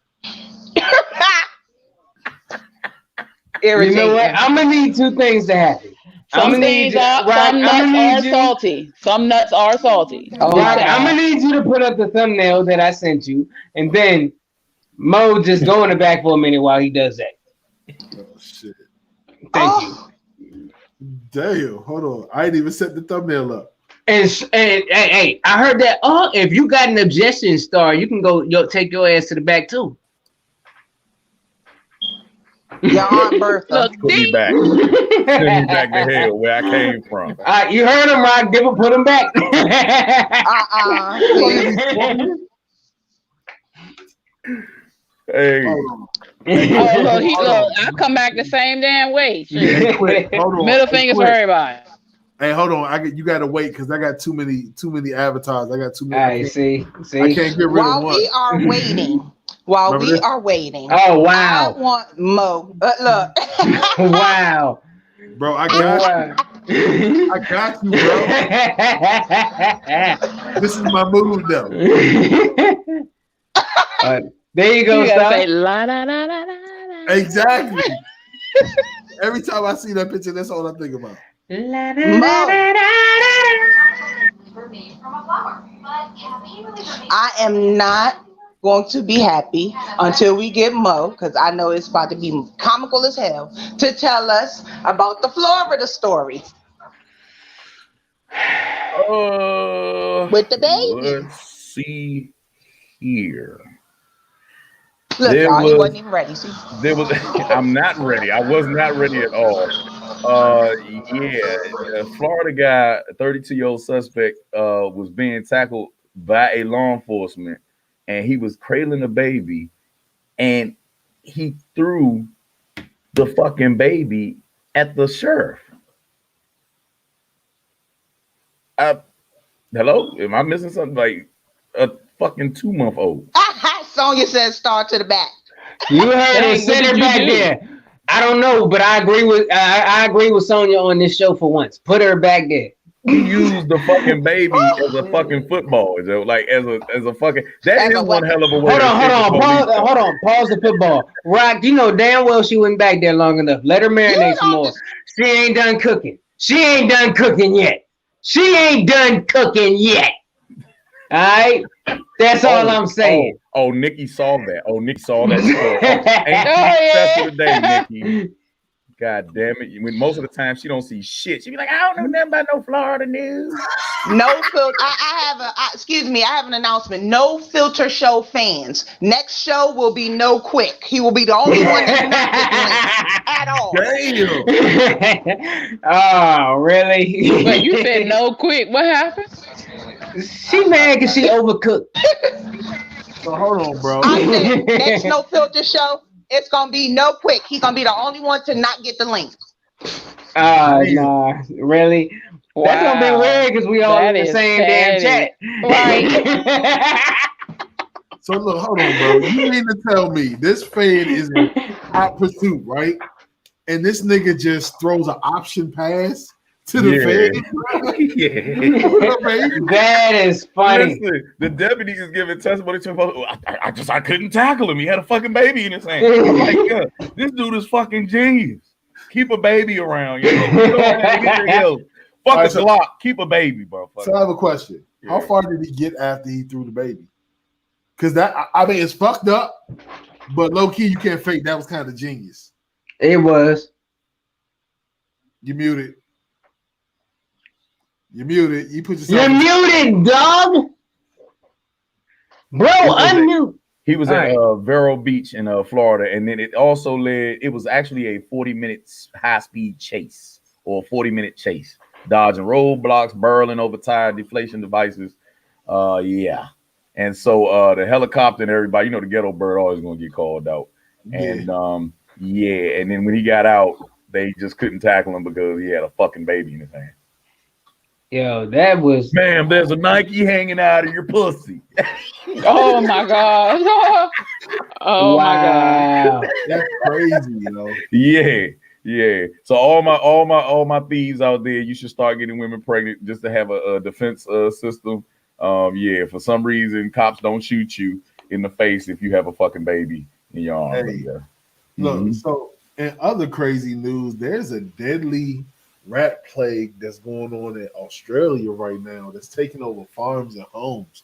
Irritating. You know what? I'm gonna need two things to happen. Some things are, some nuts are you, salty. Some nuts are salty. Oh, Rock, okay. I'm gonna need you to put up the thumbnail that I sent you, and then Mo, just go in the back for a minute while he does that. Oh shit! Thank you. Damn, hold on. I ain't even set the thumbnail up. And hey, I heard that. Oh, if you got an objection, Star, you can go. Take your ass to the back too. Your Aunt Bertha. Look, Put me back. Send me back to hell where I came from. You heard him, Rock. Dipper, put him back. Hey. oh, look, I come back the same damn way. Hey, quick, hold on. Middle fingers for everybody. Hey, hold on. You gotta wait because I got too many avatars. I got too many. All right, see. I can't get rid While of one. we are waiting. While Remember we this? are waiting. Oh wow. I want Mo. Look. Wow. Bro, I got you. I got you, bro. This is my mood though. There you go, You gotta say Star. la la la la la. Exactly. Every time I see that picture, that's all I think about. I am not going to be happy until we get Mo, because I know it's about to be comical as hell, to tell us about the Florida story. With the baby. Let's see here. Look, There y'all, he was- wasn't even ready. See? I'm not ready. I was not ready at all. A Florida guy, a 32-year-old suspect, was being tackled by a law enforcement, and he was cradling a baby, and he threw the fucking baby at the sheriff. Hello? Am I missing something? Like a fucking 2-month-old. Sonya says start to the back. You heard Dang, it. Sit what her did you back do? there. I don't know, but I agree with Sonya on this show for once. Put her back there. He used the fucking baby as a fucking football, Joe. Like as a fucking. That As is a one weapon. hell of a way. Hold to on. escape the police. Hold on. Pause the football. Rock, you know damn well she went back there long enough. Let her marinate some more. She ain't done cooking. She ain't done cooking yet. All right? That's all I'm saying. Oh, Nikki saw that. Ain't yeah. success of the day, Nikki. God damn it. When most of the time she don't see shit. She be like, I don't know nothing about no Florida news. No filter. Excuse me. I have an announcement. No filter show fans. Next show will be no quick. He will be the only one that will not get links at all. Oh, really? But you said no quick. What happened? She mad because she overcooked. So hold on, bro. I said next no filter show. It's gonna be no quick. He's gonna be the only one to not get the link. Nah, really? Wow. That's gonna be weird because we all That in the is same damn chat. Right. So look, hold on, bro. You mean to tell me this fan is in hot pursuit, right? And this nigga just throws an option pass to the fan? That is funny. Listen, the deputy is giving testimony to him. I couldn't tackle him. He had a fucking baby in his hand. I'm like, yeah, this dude is fucking genius. Keep a baby around. You don't have anything else. Fuck All right, a Glock. Keep a baby, bro. So I have a question. How far did he get after he threw the baby? Because I mean, it's fucked up, but low key, you can't fake. That was kind of genius. It was. You muted. You put yourself. You're muted, dog. Bro, unmute. He was at Vero Beach in Florida, and then it also led. It was actually a 40-minute high-speed chase or a 40-minute chase, dodging roadblocks, barreling over tire deflation devices. Yeah, and so the helicopter and everybody, you know, the ghetto bird always gonna get called out, and and then when he got out, they just couldn't tackle him because he had a fucking baby in his hand. Yo, that was. Ma'am, there's a Nike hanging out of your pussy. Oh my god. Oh my god. That's crazy, you know. Yeah. So all my thieves out there, you should start getting women pregnant just to have a defense system. For some reason, cops don't shoot you in the face if you have a fucking baby in your arm. Hey, look, so in other crazy news, there's a deadly rat plague that's going on in Australia right now that's taking over farms and homes.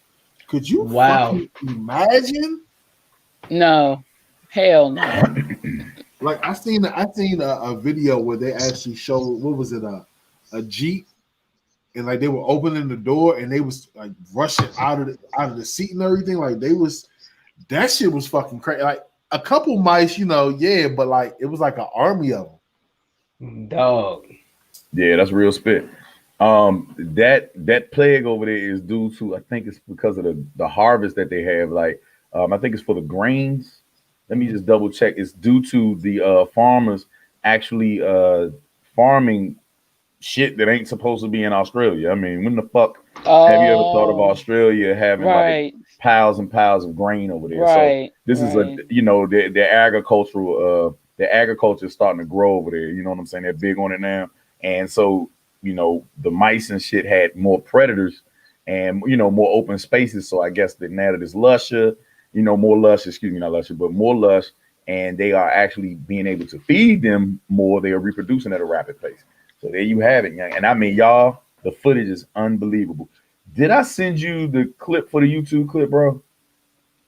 Could you fucking imagine No, hell no. Like I seen a video where they actually showed what was it a Jeep, and like they were opening the door and they was like rushing out of the seat and everything. Like that shit was fucking crazy. Like a couple mice, yeah, but like it was like an army of them. Dog. Yeah, that's real spit. That plague over there is due to, I think it's because of the harvest that they have. Like, I think it's for the grains. Let me just double check. It's due to the farmers actually farming shit that ain't supposed to be in Australia. I mean, when the fuck have you ever thought of Australia having like piles and piles of grain over there? Right. So this is their agricultural their agriculture is starting to grow over there. You know what I'm saying? They're big on it now. And so, the mice and shit had more predators and, more open spaces. So I guess that now that it's lusher, more lush, not lusher, but more lush. And they are actually being able to feed them more. They are reproducing at a rapid pace. So there you have it. And I mean, y'all, the footage is unbelievable. Did I send you the clip for the YouTube clip, bro?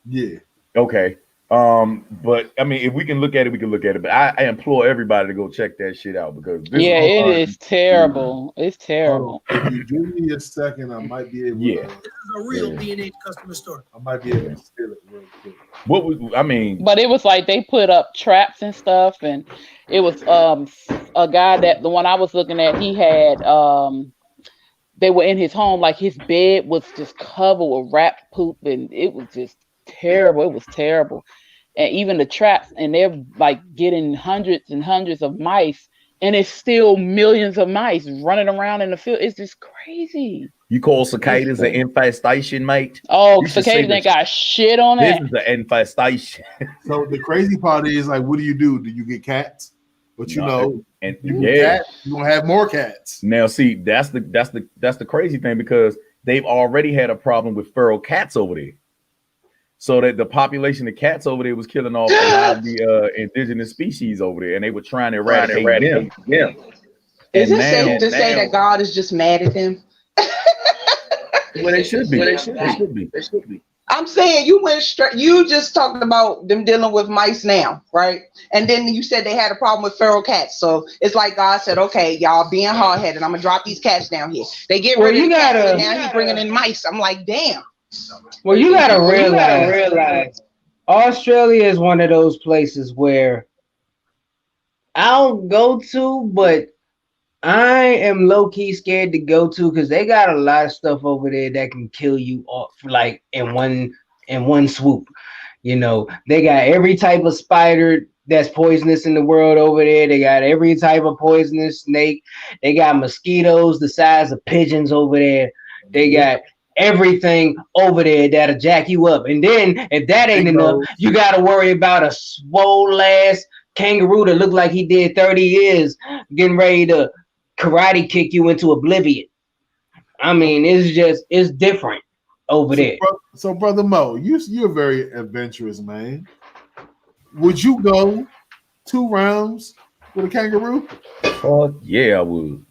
Yeah. Okay. But I mean, if we can look at it, we can look at it. But I implore everybody to go check that shit out because it is terrible. It's terrible. If you give me a second, I might be able. Yeah, this is a real DNA customer story. I might be able to steal it real quick. But it was like they put up traps and stuff, and it was a guy that the one I was looking at, he had they were in his home, like his bed was just covered with rat poop, and it was just terrible. It was terrible. And even the traps, and they're like getting hundreds and hundreds of mice, and it's still millions of mice running around in the field. It's just crazy. You call cicadas an infestation, mate? Oh, cicadas ain't got shit on it. This is an infestation. So the crazy part is, like, what do? Do you get cats? But and you get cats, you're gonna have more cats. Now, see, that's the crazy thing because they've already had a problem with feral cats over there. So that the population of cats over there was killing off a lot of the indigenous species over there, and they were trying to eradicate them. Yeah. Is it safe to say that God is just mad at them? Well, they should be. They should be. I'm saying you went straight. You just talked about them dealing with mice now, right? And then you said they had a problem with feral cats. So it's like God said, "Okay, y'all being hard headed. I'm gonna drop these cats down here." They get rid of the cats, and now he's bringing in mice. I'm like, damn. Well, you gotta realize Australia is one of those places where I don't go to, but I am low-key scared to go to because they got a lot of stuff over there that can kill you off like in one swoop. They got every type of spider that's poisonous in the world over there. They got every type of poisonous snake. They got mosquitoes the size of pigeons over there. They got everything over there that'll jack you up. And then if that ain't enough, you got to worry about a swole ass kangaroo that look like he did 30 years getting ready to karate kick you into oblivion. I mean, it's different over there. So Brother Mo, you're very adventurous, man. Would you go 2 rounds with a kangaroo? Yeah, I would.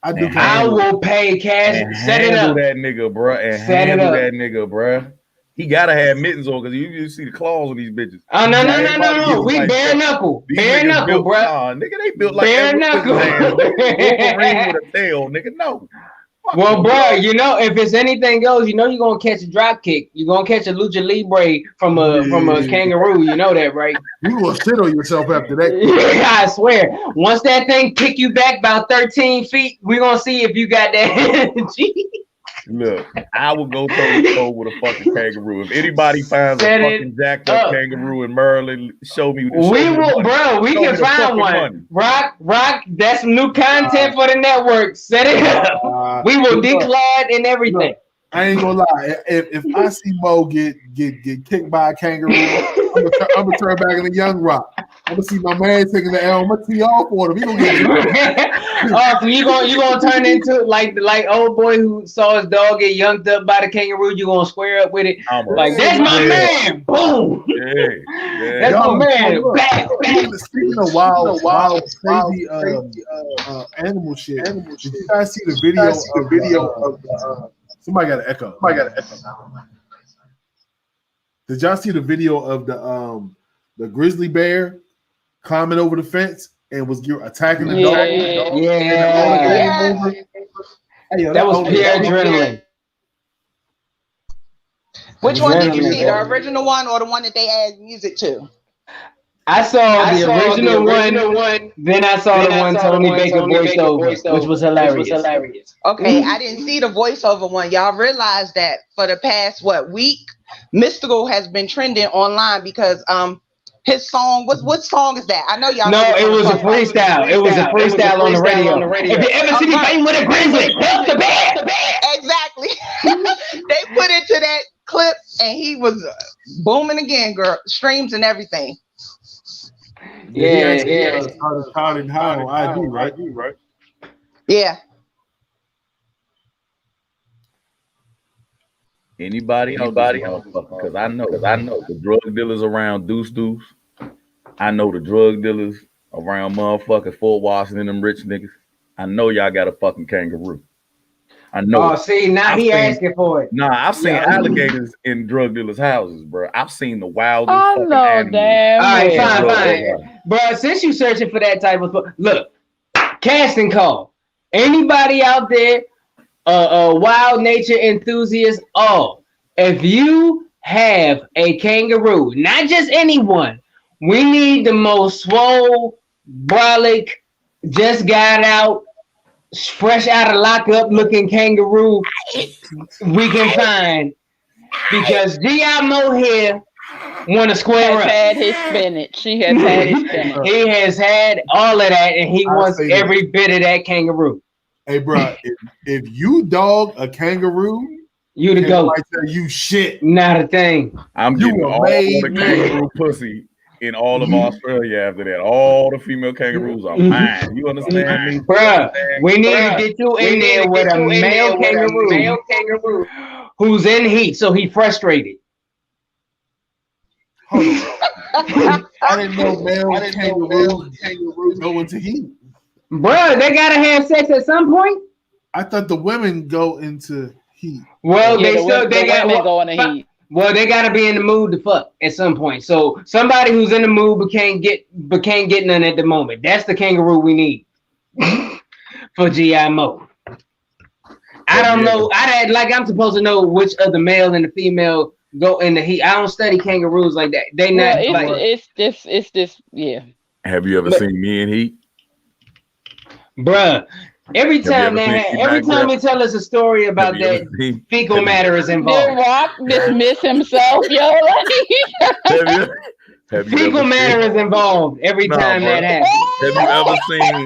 I will pay cash. Set it up. That nigga, bro. And handle that nigga, bro. He gotta have mittens on because you see the claws on these bitches. Oh no. We bare knuckle. Bare knuckle, bro. Nigga, they built like bare knuckle. Wolverine with a tail, nigga. No. Well, bro, if it's anything goes, you're gonna catch a drop kick. You're gonna catch a lucha libre from a kangaroo. You know that, right? You gonna shit on yourself after that. I swear. Once that thing kick you back about 13 feet, we're gonna see if you got that energy. Look, I will go toe with a fucking kangaroo. If anybody finds a fucking jacked up kangaroo in Maryland, show me. We can find one. Money. Rock, that's some new content for the network. Set it up. We will declare and everything. I ain't gonna lie. If I see Mo get kicked by a kangaroo, I'm gonna turn back into Young Rock. I'm gonna see my man taking the L. I'm gonna tee off on him. He gonna get so you gonna turn into like old boy who saw his dog get yunked up by the kangaroo. You gonna square up with it? Like that's my man. Boom. Yeah. That's my man. Speaking of wild, crazy animal shit. Did you guys see the video of somebody got an echo? Did y'all see the video of the grizzly bear climbing over the fence and was attacking the dog? Yeah. Hey, yo, That was pure adrenaline. Which one did you see? The original one or the one that they add music to? I saw the original one. Then I saw the one Tony Baker voiced over, which was hilarious. Okay, I didn't see the voiceover one. Y'all realize that for the past week, Mystical has been trending online because his song. What song is that? I know y'all. No, it was a freestyle. It was a freestyle on the radio. If you ever see me fighting with a grizzly, help the bear. Exactly. They put it to that clip, and he was booming again, girl. Streams and everything. Yeah. How on IG, right? Yeah. Anybody else? Because I know the drug dealers around Deuce. I know the drug dealers around motherfucking Fort Washington, them rich niggas. I know y'all got a fucking kangaroo. I know. Oh, see, now he asking for it. Nah, I've seen alligators in drug dealers' houses, bro. I've seen the wildest I fucking know, animals. damn. All right, fine. Bro, since you searching for that type of look, casting call. Anybody out there, wild nature enthusiast, if you have a kangaroo, not just anyone, we need the most swole, brolic, just got out, fresh out of lockup looking kangaroo we can find, because G.I. Mo here want to square up. Had his spinach. He has had his spinach. He has had all of that, and he wants every bit of that kangaroo. Hey, bro, if you dog a kangaroo, you the goat. I tell you shit. Not a thing. I'm getting all the kangaroo pussy in all of Australia after that. All the female kangaroos are mine. You understand me? Bruh, we need to get you in there with a male kangaroo who's in heat, so he frustrated. Hold on. I didn't know male kangaroos go into heat. Bruh, they gotta have sex at some point. I thought the women go into heat. Well, they gotta go into heat. Well, they gotta be in the mood to fuck at some point. So somebody who's in the mood but can't get none at the moment. That's the kangaroo we need for G.I. Mo. I don't know. I'm supposed to know which of the male and the female go in the heat. I don't study kangaroos like that. They not. It's this. Yeah. Have you ever seen me in heat, bruh? Every time they tell us a story about that, fecal matter is involved. Did Rock dismiss himself, yo? Fecal matter is involved every time that happens. Have you ever seen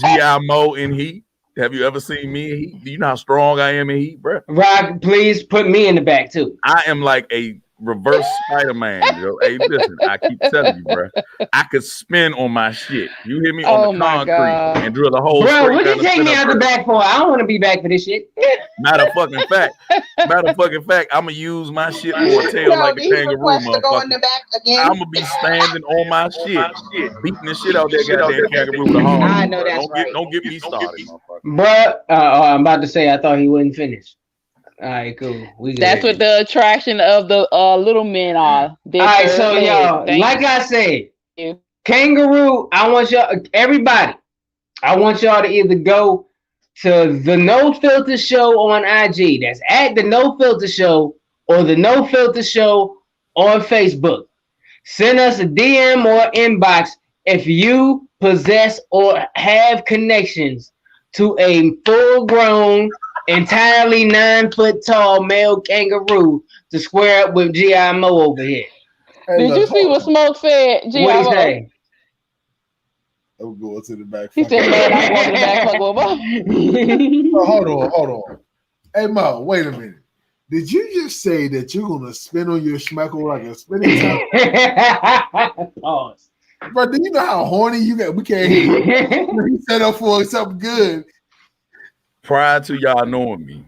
G.I. Mo in heat? Have you ever seen me in heat? Do you know how strong I am in heat, bro? Rock, please put me in the back too. I am like a reverse Spider-Man, yo. Hey, listen, I keep telling you, bro. I could spin on my shit. You hear me on the concrete and drill a hole. Bro, what you take me out the back for? I don't want to be back for this shit. Matter of fucking fact, I'm gonna use my shit for a tail like the kangaroo, motherfucker. I'm gonna be standing on my shit, beating the shit out that goddamn kangaroo with a horn. I know that's right. Don't get me started, motherfucker. Bro, I'm about to say I thought he wouldn't finish. All right, cool. That's what the attraction of the little men are. All right, so y'all, like I said, kangaroo. I want y'all, everybody. I want y'all to either go to the No Filter Show on IG. That's at the No Filter Show, or the No Filter Show on Facebook. Send us a DM or inbox if you possess or have connections to a full-grown, entirely 9 foot tall male kangaroo to square up with G.I. Mo over here. Hey, did you see what Smoke said? What he say? I'm going to the back. He said, "Man, I'm going to the back." Hold on. Hey, Mo, wait a minute. Did you just say that you're gonna spin on your schmeckle like a spinning top? Pause. Bro, do you know how horny you got? We can't hear you. He set up for something good. Prior to y'all knowing me,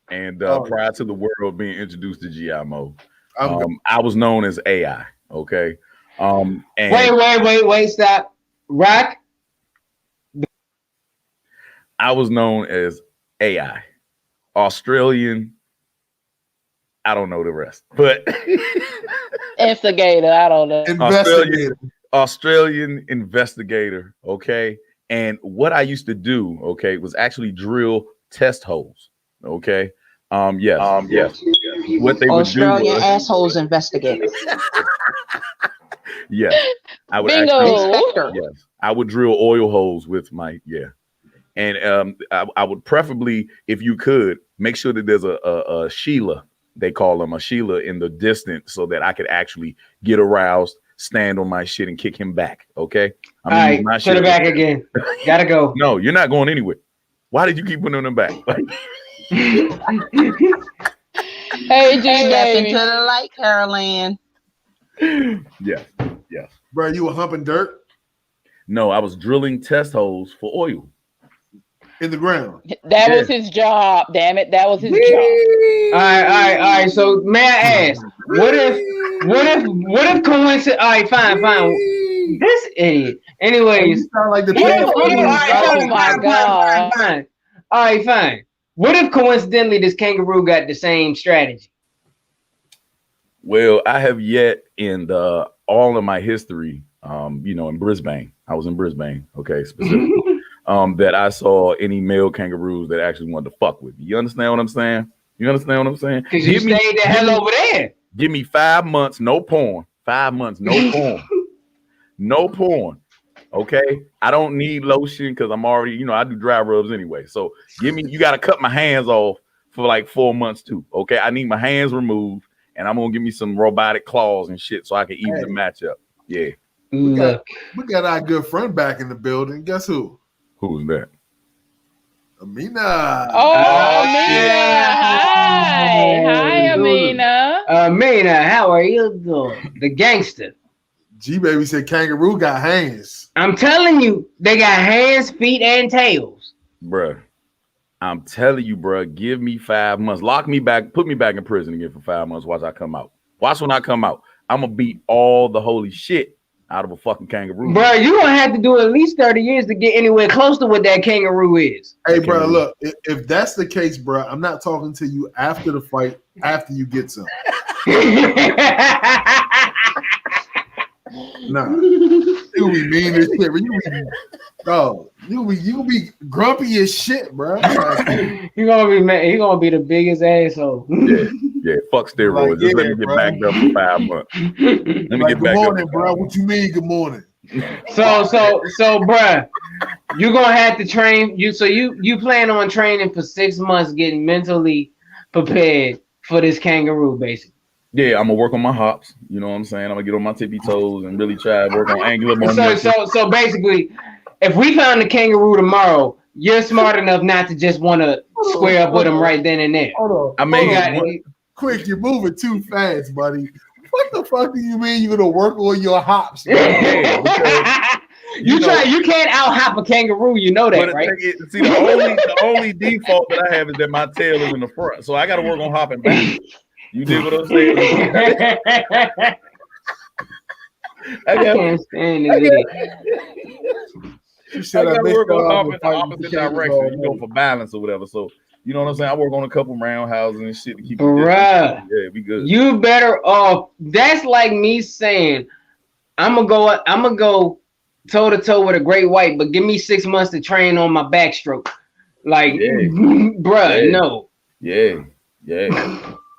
and prior to the world being introduced to G.I. Mo, I was known as AI. Okay. And wait, stop. Rock. I was known as AI, Australian I don't know the rest, but Instigator. I don't know. Investigator. Australian investigator. Okay. And what I used to do, okay, was actually drill test holes. Okay. Yes. What they would do Australian was, assholes investigator. yes, I would Bingo. actually, Inspector. yes, I would drill oil holes with my and I would preferably, if you could, make sure that there's a Sheila. They call them a Sheila in the distance, so that I could actually get aroused, stand on my shit, and kick him back. Okay. All right, put it back again. Gotta go. No, you're not going anywhere. Why did you keep putting them back? Hey, G Step baby. into the light, Caroline. Yes. Bro, you were humping dirt No, I was drilling test holes for oil. in the ground. That was his job. Damn it, that was his job. All right. So may I ask, what if coincidence? All right, fine. This idiot. Anyways, You sound like the Oh my God. Fine. All right, fine. What if coincidentally this kangaroo got the same strategy? Well, I have yet in all of my history, in Brisbane. I was in Brisbane, okay, specifically. That I saw any male kangaroos that actually wanted to fuck with me. You understand what I'm saying? Because you stayed the hell over there. Give me 5 months, no porn. 5 months, no porn. No porn. Okay. I don't need lotion because I'm already, I do dry rubs anyway. So you got to cut my hands off for like 4 months too. Okay. I need my hands removed and I'm going to give me some robotic claws and shit so I can even the matchup. Yeah. We got our good friend back in the building. Guess who? Who's that? Amina. Oh, Amina. Hi, Amina. Amina, how are you doing? The gangster. G baby said kangaroo got hands. I'm telling you, they got hands, feet, and tails. Bruh. I'm telling you, bruh, give me 5 months. Lock me back, put me back in prison again for 5 months. Watch I come out. Watch when I come out. I'm going to beat all the holy shit out of a fucking kangaroo. Bruh, you're going to have to do at least 30 years to get anywhere close to what that kangaroo is. Hey, bro, look, if that's the case, bro, I'm not talking to you after the fight, after you get some. Nah, you be mean as shit. You be grumpy as shit, bro. You're gonna be mad. You're gonna be the biggest asshole. Yeah, fuck steroids. Just let me get backed up for 5 months. Let me get back good morning, up. bro. What you mean, good morning? So, bruh, you're gonna have to train you. So you plan on training for 6 months, getting mentally prepared for this kangaroo, basically. Yeah, I'm gonna work on my hops. You know what I'm saying? I'm gonna get on my tippy toes and really try to work on angular momentum. So basically, if we found the kangaroo tomorrow, you're smart enough not to just want to square up with him right then and there. Hold on. I mean, Quick, you're moving too fast, buddy. What the fuck do you mean you're gonna work on your hops? You can't out hop a kangaroo, you know that, right? See, the only default that I have is that my tail is in the front, so I got to work on hopping back. You dig what I'm saying? I can't stand it. I got to work on hopping the opposite direction. You go for balance or whatever. So you know what I'm saying? I work on a couple roundhouses and shit to keep it. Bruh, yeah, be good. You better off. That's like me saying, I'm gonna go toe to toe with a great white, but give me 6 months to train on my backstroke. Like, bruh, no. Yeah.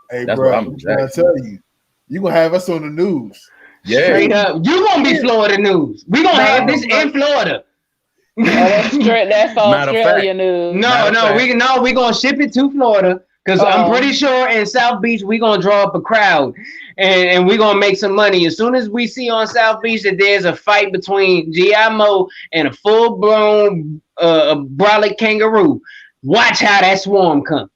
Hey, that's bro, I'm trying to tell you, you gonna have us on the news. Yeah. Straight up, you gonna be Florida news. We gonna have this in Florida. That's Australia news. No, we gonna ship it to Florida because I'm pretty sure in South Beach we gonna draw up a crowd and we gonna make some money. As soon as we see on South Beach that there's a fight between G.I. Moe and a full-blown brolic kangaroo, watch how that swarm come.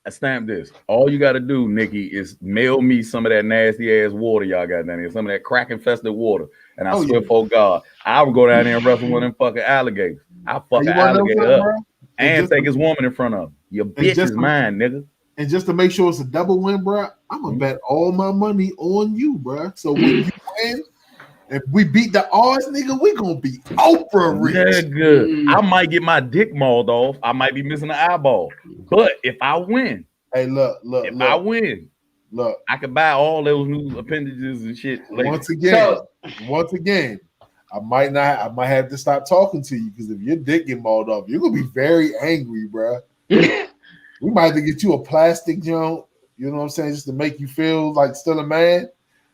I stamp this. All you got to do, Nikki, is mail me some of that nasty ass water y'all got down here, some of that crack infested water. And I swear, for God, I would go down there and wrestle with them fucking alligators. I'll fuck an alligator up and take his woman in front of him. Your bitch is mine, nigga. And just to make sure it's a double win, bro, I'm gonna bet all my money on you, bro. So when you win, if we beat the odds, nigga, we gonna be Oprah rich. Nigga, I might get my dick mauled off. I might be missing an eyeball. But if I win, hey, look. I win, Look, I could buy all those new appendages and shit later. Once again, I might have to stop talking to you because if your dick get mauled off, you're gonna be very angry, bro. We might have to get you a plastic junk, you know what I'm saying, just to make you feel like still a man.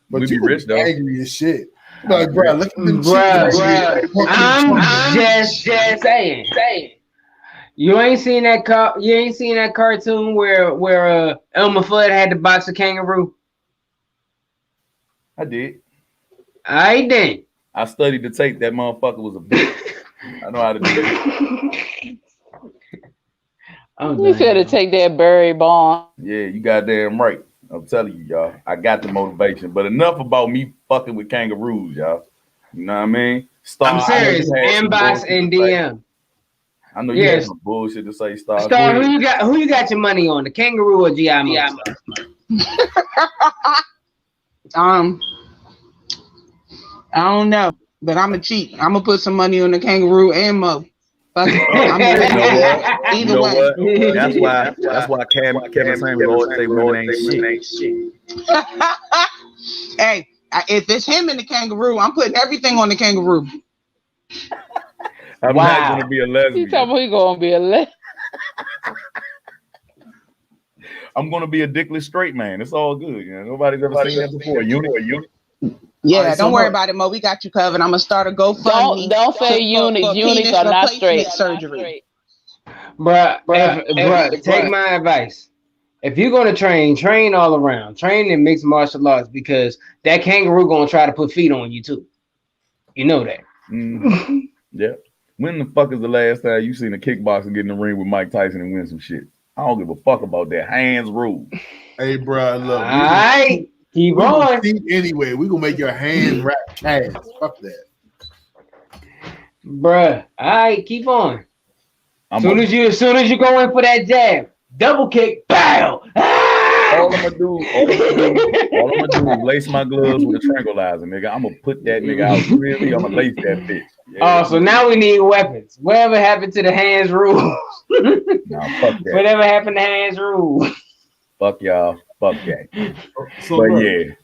But you rich though. Angry as shit. Like, bro, look at them Bruh. I'm just saying. You ain't seen that cartoon where Elmer Fudd had to box a kangaroo? I did. I didn't. I studied the tape. That motherfucker was a bitch. I know how to do it. You said to take that Barry Bond. Yeah, you goddamn right. I'm telling you, y'all. I got the motivation. But enough about me fucking with kangaroos, y'all. You know what I mean? I'm serious. Inbox and DM. I know you have some bullshit to say, Star. Star, who you got your money on? The kangaroo or G.I. Mo? I don't know, but I'm a cheat. I'm gonna put some money on the kangaroo and Mo. Fuck it. Either way. That's why Kevin Samuels always say women ain't shit. Hey, if it's him and the kangaroo, I'm putting everything on the kangaroo. I'm not gonna be a lesbian. You talking about he gonna be a lesbian? I'm gonna be a dickless straight man. It's all good. You know, nobody's ever seen that before. Unit. Yeah, don't worry about it, Mo. We got you covered. I'm gonna start a GoFundMe. Don't say units. Units are not straight. Surgery. Bruh, take my advice. If you're gonna train all around. Train in mixed martial arts because that kangaroo gonna try to put feet on you too. You know that. Mm-hmm. Yeah. When the fuck is the last time you seen a kickboxer get in the ring with Mike Tyson and win some shit? I don't give a fuck about that. Hands rule. Hey, bro, look. All right. Keep on. Anyway, we gonna make your hand wrap calves. Fuck that. Bruh. All right, keep on. As soon as you go in for that jab, double kick, bow. All I'm gonna do is lace my gloves with a tranquilizer, nigga. I'm gonna put that nigga out really. I'm gonna lace that bitch. Yeah. Oh, so now we need weapons. Whatever happened to the hands rule? Nah, fuck that. Whatever happened to hands rule? Fuck y'all. Fuck that.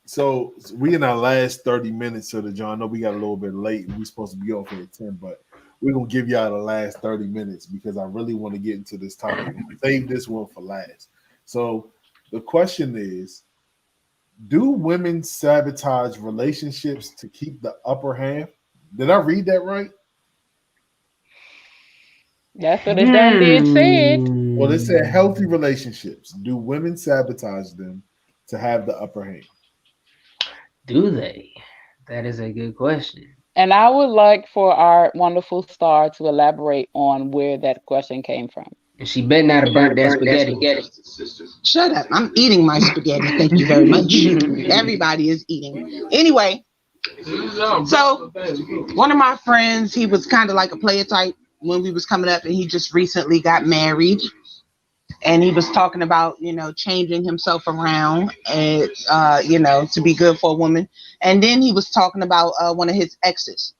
So we in our last 30 minutes of the John. I know we got a little bit late and we supposed to be off at 10, but we're gonna give y'all the last 30 minutes because I really want to get into this topic. Save this one for last. So the question is, do women sabotage relationships to keep the upper hand? Did I read that right? That's what it done did said. Well, it said healthy relationships. Do women sabotage them to have the upper hand? Do they? That is a good question. And I would like for our wonderful Star to elaborate on where that question came from. And she better not have burnt that spaghetti. Shut up. I'm eating my spaghetti. Thank you very much. Everybody is eating. Anyway, so one of my friends, he was kind of like a player type when we was coming up, and he just recently got married. And he was talking about, changing himself around and, to be good for a woman. And then he was talking about one of his exes.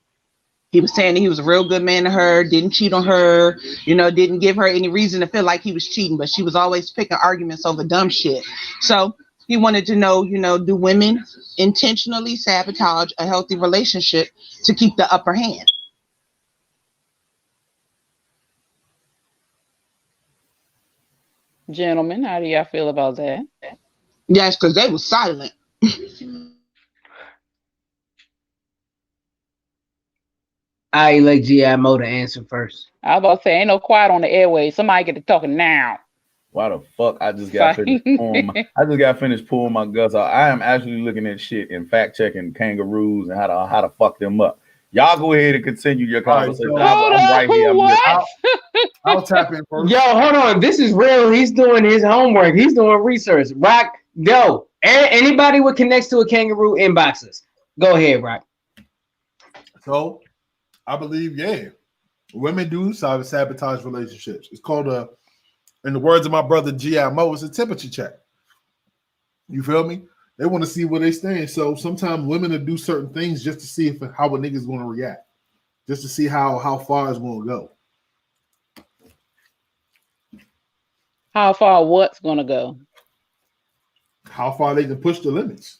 He was saying that he was a real good man to her, didn't cheat on her, didn't give her any reason to feel like he was cheating, but she was always picking arguments over dumb shit. So he wanted to know, do women intentionally sabotage a healthy relationship to keep the upper hand? Gentlemen, how do y'all feel about that? Yes, because they were silent. I like G.I. Mo to answer first. I was about to say, ain't no quiet on the airways. Somebody get to talking now. Why the fuck? I just got finished pulling my guts out. I am actually looking at shit and fact checking kangaroos and how to fuck them up. Y'all go ahead and continue your conversation. I'm right here. I'll tap in first. Yo, hold on. This is real. He's doing his homework. He's doing research. Rock, go. Anybody with connects to a kangaroo, inbox us. Go ahead, Rock. So, I believe, women do sabotage relationships. It's called in the words of my brother G.I. Mo, it's a temperature check. You feel me? They want to see where they stand. So sometimes women will do certain things just to see how a nigga's going to react, just to see how far it's going to go. How far what's going to go? how far they can push the limits.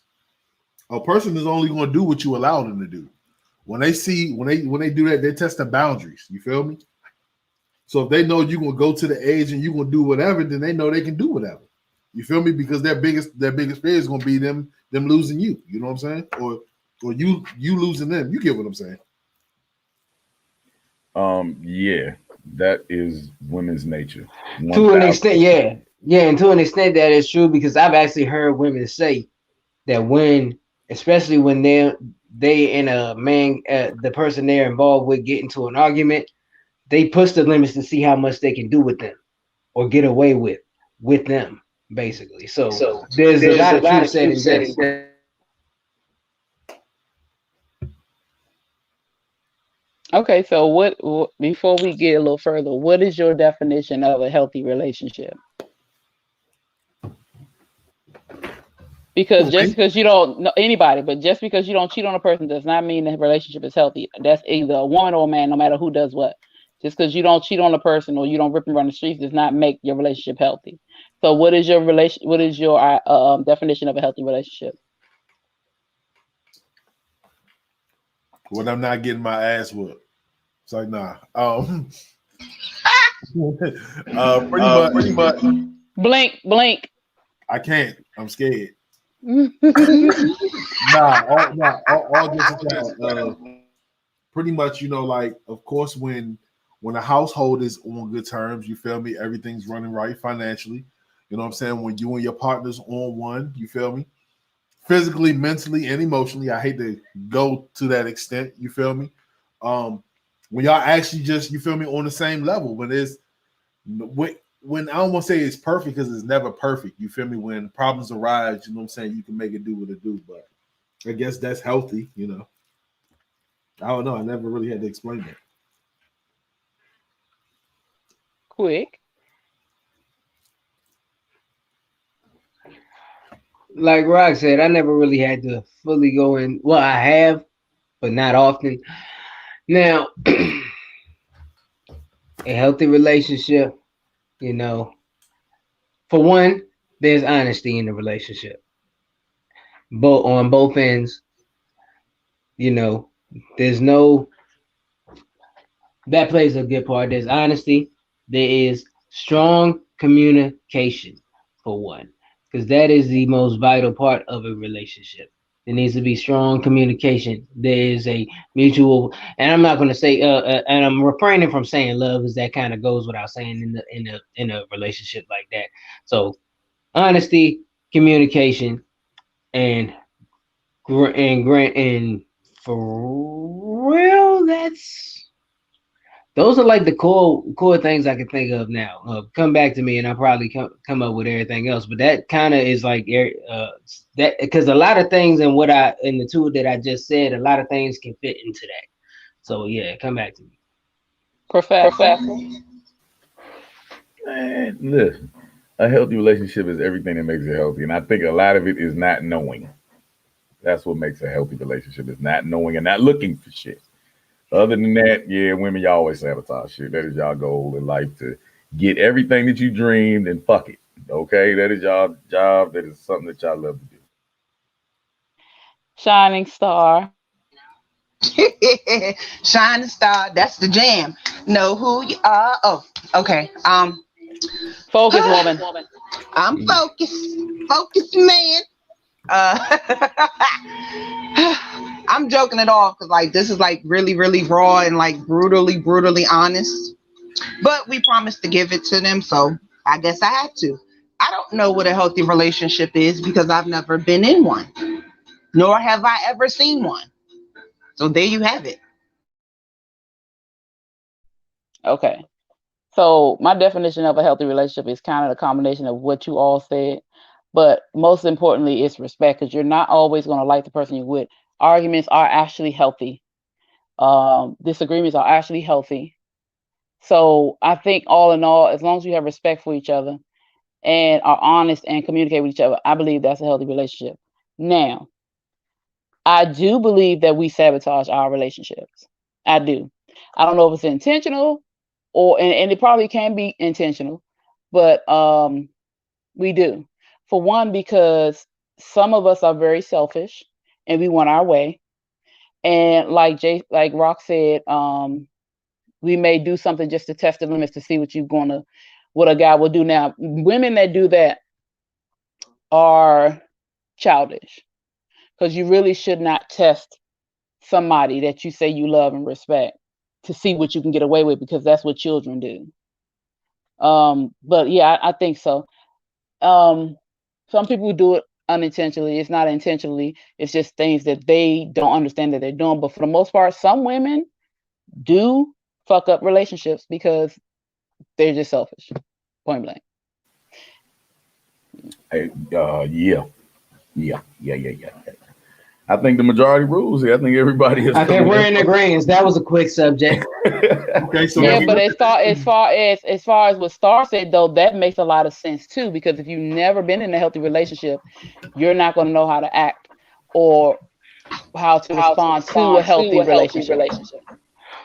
A person is only going to do what you allow them to do. When they do that, they test the boundaries. You feel me? So if they know you're gonna go to the edge and you're gonna do whatever, then they know they can do whatever. You feel me? Because their biggest fear is gonna be them losing you. You know what I'm saying? Or you losing them. You get what I'm saying? Yeah, that is women's nature. To an extent, yeah, and to an extent that is true because I've actually heard women say that especially when they and a man, the person they're involved with get into an argument, they push the limits to see how much they can do with them or get away with them, basically. So there's a lot of truth said in this. Okay, so what before we get a little further, what is your definition of a healthy relationship? Because just because you don't know anybody, but just because you don't cheat on a person does not mean the relationship is healthy. That's either a woman or a man, no matter who does what. Just because you don't cheat on a person or you don't rip and run the streets does not make your relationship healthy. So what is your definition of a healthy relationship? When I'm not getting my ass whooped. It's like, nah. Pretty much. Blink. I can't. I'm scared. Okay. All just pretty much, like, of course, when a household is on good terms, you feel me? Everything's running right financially. You know what I'm saying? When you and your partner's on one, you feel me? Physically, mentally, and emotionally. I hate to go to that extent, you feel me? When y'all actually just, you feel me, on the same level, when I don't want to say it's perfect because it's never perfect, you feel me? When problems arise, you know what I'm saying, you can make it do what it do, but I guess that's healthy, I don't know. I never really had to explain that. Quick. Like Rock said, I never really had to fully go in. Well, I have, but not often. Now, a healthy relationship, for one, there's honesty in the relationship. On both ends, there's no, that plays a good part. There's honesty. There is strong communication, for one, because that is the most vital part of a relationship. There needs to be strong communication. There is a mutual, and I'm not going to say, and I'm refraining from saying love, because that kind of goes without saying in a relationship like that. So, honesty, communication, and for real, those are like the core things I can think of now. Come back to me, and I'll probably come up with everything else. But that kind of is like that, because a lot of things in the two that I just said, a lot of things can fit into that. So yeah, come back to me, Professor. Man, listen, a healthy relationship is everything that makes it healthy, and I think a lot of it is not knowing. That's what makes a healthy relationship, is not knowing and not looking for shit. Other than that, yeah, women, y'all always sabotage shit. That is y'all goal in life, to get everything that you dreamed and fuck it. Okay? That is y'all job. That is something that y'all love to do. Shining star. Shining star, that's the jam. Know who you are. Oh, okay. Focus, woman. I'm focused man. I'm joking it off because like this is like really, really raw and like brutally honest. But we promised to give it to them, so I guess I had to. I don't know what a healthy relationship is because I've never been in one, nor have I ever seen one. So there you have it. Okay. So my definition of a healthy relationship is kind of a combination of what you all said, but most importantly, it's respect, because you're not always going to like the person you're with. Arguments are actually healthy. Disagreements are actually healthy. So I think all in all, as long as you have respect for each other and are honest and communicate with each other, I believe that's a healthy relationship. Now, I do believe that we sabotage our relationships. I do. I don't know if it's intentional and it probably can be intentional, but we do. For one, because some of us are very selfish and we want our way. And like Rock said, we may do something just to test the limits to see what a guy will do. Now, women that do that are childish, because you really should not test somebody that you say you love and respect to see what you can get away with, because that's what children do. But yeah, I think so. Some people do it unintentionally. It's not intentionally. It's just things that they don't understand that they're doing. But for the most part, some women do fuck up relationships because they're just selfish. Point blank. Hey, yeah. I think the majority rules here. I think everybody is. Okay, we're in agreement. That was a quick subject. Okay, so Yeah, but as far as what Star said though, that makes a lot of sense too, because if you've never been in a healthy relationship, you're not going to know how to act or how to respond to a healthy relationship.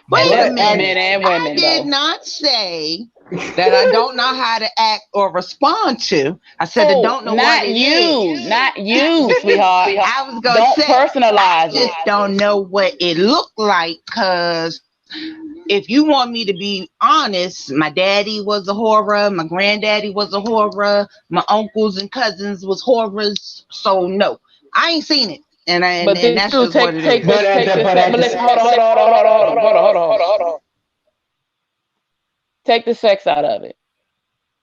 Wait a minute. Men and women. I did not say that I don't know how to act or respond to. I said I don't know what it is. Not you, sweetheart. I was going Don't to say, personalize I it. just don't know what it looked like, because if you want me to be honest, my daddy was a horror, my granddaddy was a horror, my uncles and cousins was horrors. So no, I ain't seen it. And that's just what it is. Hold on. Take the sex out of it.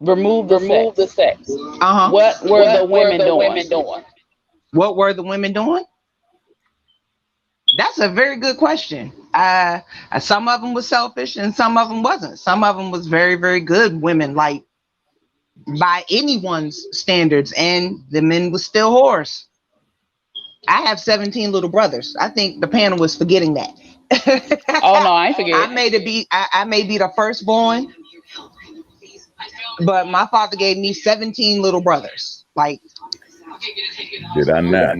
Remove the sex. What were the women doing? What were the women doing? That's a very good question. Some of them was selfish and some of them wasn't. Some of them was very, very good women, like by anyone's standards, and the men was still whores. I have 17 little brothers. I think the panel was forgetting that. Oh no, I ain't forgetting. I may be the firstborn, but my father gave me 17 little brothers. Like, did I not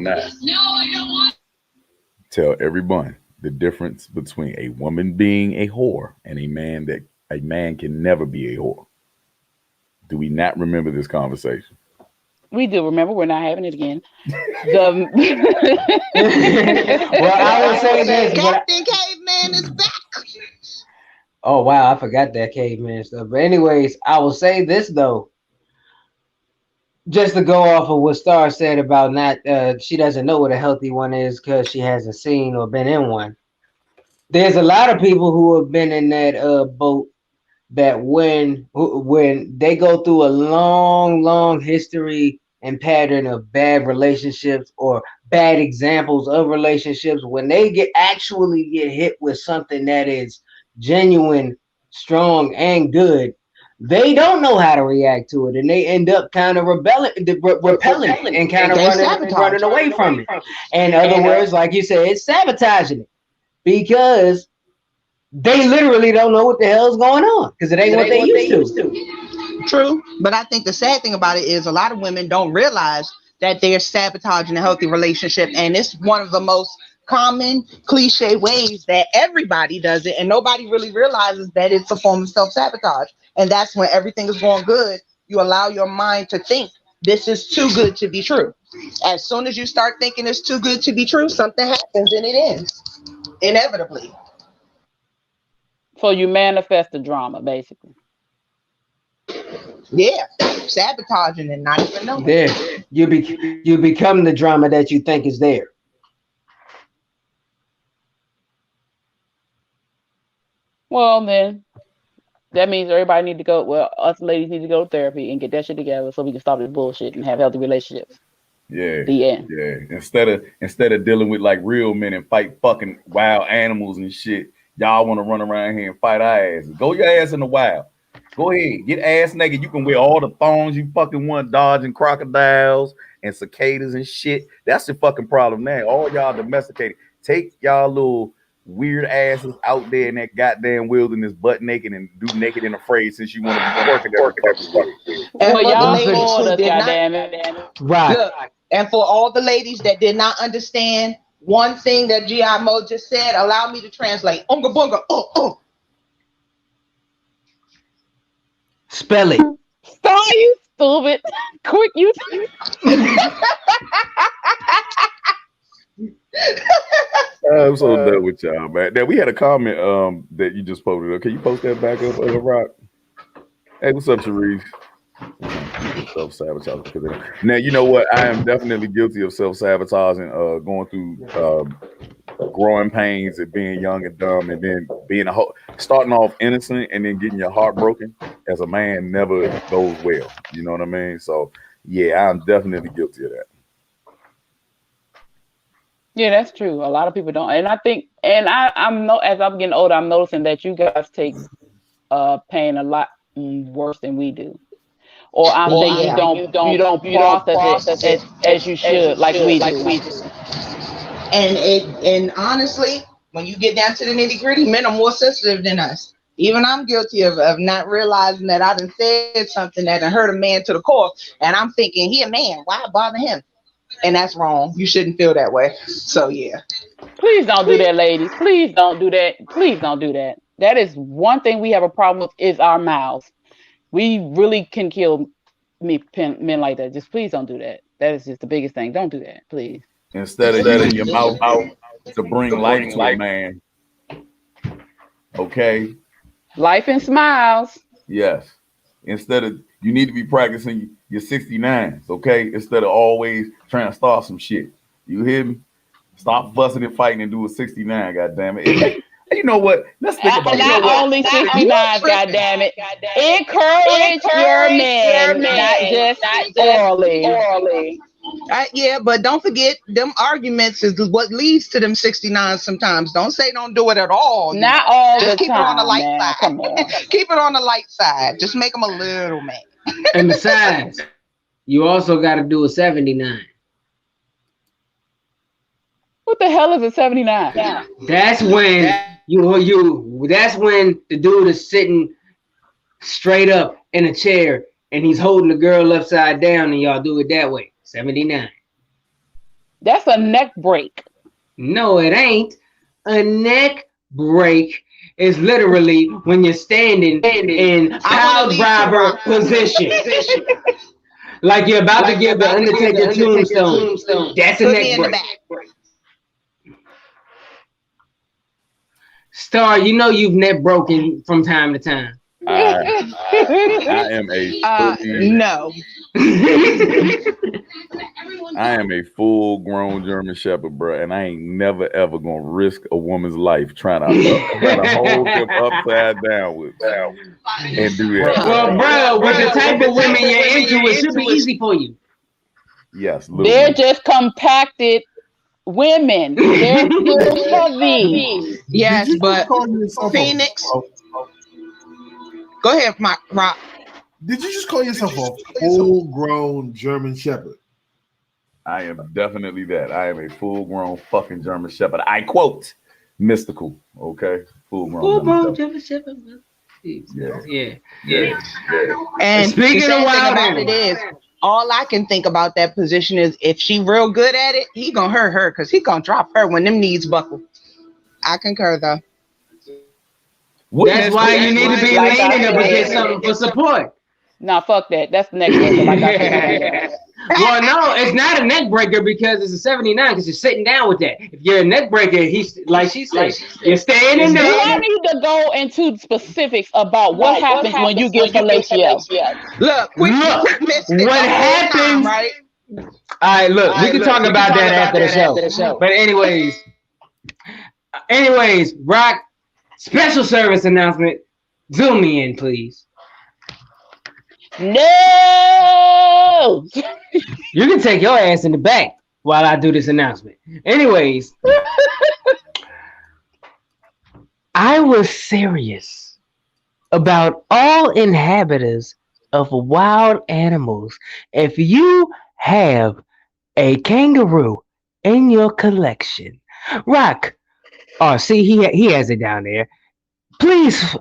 tell everyone the difference between a woman being a whore and a man can never be a whore? Do we not remember this conversation? We do remember. We're not having it again. Well, I would say this. Captain Caveman is back. Oh wow, I forgot that caveman stuff. But anyways, I will say this though, just to go off of what Star said about not, she doesn't know what a healthy one is because she hasn't seen or been in one. There's a lot of people who have been in that boat that when they go through a long history and pattern of bad relationships or bad examples of relationships, when they get hit with something that is genuine, strong, and good, they don't know how to react to it, and they end up kind of repelling and kind of running away from it. In other words, like you said, it's sabotaging it because they literally don't know what the hell's going on because it ain't what they used to. True, but I think the sad thing about it is a lot of women don't realize that they're sabotaging a healthy relationship, and it's one of the most common cliche ways that everybody does it, and nobody really realizes that it's a form of self-sabotage. And that's when everything is going good, you allow your mind to think this is too good to be true. As soon as you start thinking it's too good to be true, something happens and it ends inevitably. So you manifest the drama, basically. Yeah, sabotaging and not even knowing. There, you become the drama that you think is there. Well, then that means everybody need to go. Well, us ladies need to go to therapy and get that shit together so we can stop this bullshit and have healthy relationships. Yeah. The end. Yeah. Instead of dealing with like real men and fight fucking wild animals and shit, y'all want to run around here and fight our asses. Go your ass in the wild. Go ahead, get ass naked. You can wear all the thongs you fucking want, dodging crocodiles and cicadas and shit. That's the fucking problem now. All y'all domesticated. Take y'all little weird asses out there in that goddamn wilderness, butt naked and do naked and afraid, since you want to be working every well, y'all spoiled us, goddammit. Right. Look, and for all the ladies that did not understand one thing that G.I. Mo just said, allow me to translate. Unga bunga, Spell it. Star, you stupid. Quick, you. I'm so done with y'all, man. Now we had a comment that you just posted. Okay, you post that back up, Rock? Hey, what's up, Sharif? Self-sabotage. Now you know what? I am definitely guilty of self-sabotaging, going through growing pains and being young and dumb, and then being starting off innocent and then getting your heart broken as a man never goes well. You know what I mean? So yeah, I'm definitely guilty of that. Yeah, that's true. A lot of people don't, and I think, and I'm as I'm getting older, I'm noticing that you guys take pain a lot worse than we do, or I'm saying you don't process it as you should, like we do. And honestly, when you get down to the nitty gritty, men are more sensitive than us. Even I'm guilty of not realizing that I done said something that done hurt a man to the core, and I'm thinking he a man, why bother him? And that's wrong. You shouldn't feel that way. So yeah. Please don't do that, ladies. Please don't do that. Please don't do that. That is one thing we have a problem with is our mouths. We really can kill men like that. Just please don't do that. That is just the biggest thing. Don't do that, please. Instead of using your mouth out to bring life to a man. Okay. Life and smiles. Yes. Instead of, you need to be practicing your 69s, okay? Instead of always trying to start some shit. You hear me? Stop fussing and fighting and do a 69, goddammit. You know what? Let's think about it. Not only 69s, goddammit. Encourage your men, not just orally. Yeah, but don't forget, them arguments is what leads to them 69 sometimes. Don't say don't do it at all. Not all just the keep time, it on the light man. side. Come on. Keep it on the light side. Just make them a little man. And besides, you also got to do a 79. What the hell is a 79? Yeah. That's when that's when the dude is sitting straight up in a chair and he's holding the girl upside down and y'all do it that way. 79. That's a neck break. No, it ain't. A neck break is literally when you're standing in pile driver position. Like you're about to give the Undertaker tombstone. That's a neck break. Star, you know you've neck broken from time to time. I am a no. I am a full-grown German Shepherd, bro, and I ain't never ever gonna risk a woman's life trying to hold them upside down with and do that. Well, bro, with the type of women you're into, it should be easy for you. Yes, they're just compacted women. They're heavy. Yes, but Phoenix. Go ahead, Rock. Did you just call yourself a full-grown German Shepherd? I am definitely that. I am a full-grown fucking German Shepherd. I quote, mystical. Okay, full-grown German Shepherd. Yeah. And speaking of wild animals, all I can think about that position is if she real good at it, he gonna hurt her because he gonna drop her when them knees buckle. I concur though. That's why you need to be leaning up against something for support. Nah, fuck that. That's the neck breaker. Like I said. Well, no, it's not a neck breaker because it's a 79 because you're sitting down with that. If you're a neck breaker, he's like she said, you're staying in there. I need to go into specifics about what happens when you get fellatio. Look, what happens? Right? All right, look, we can talk about that after the show. But anyways, Rock, special service announcement. Zoom me in, please. No, you can take your ass in the back while I do this announcement. Anyways, I was serious about all inhabitants of wild animals. If you have a kangaroo in your collection, Rock, see, he has it down there. Please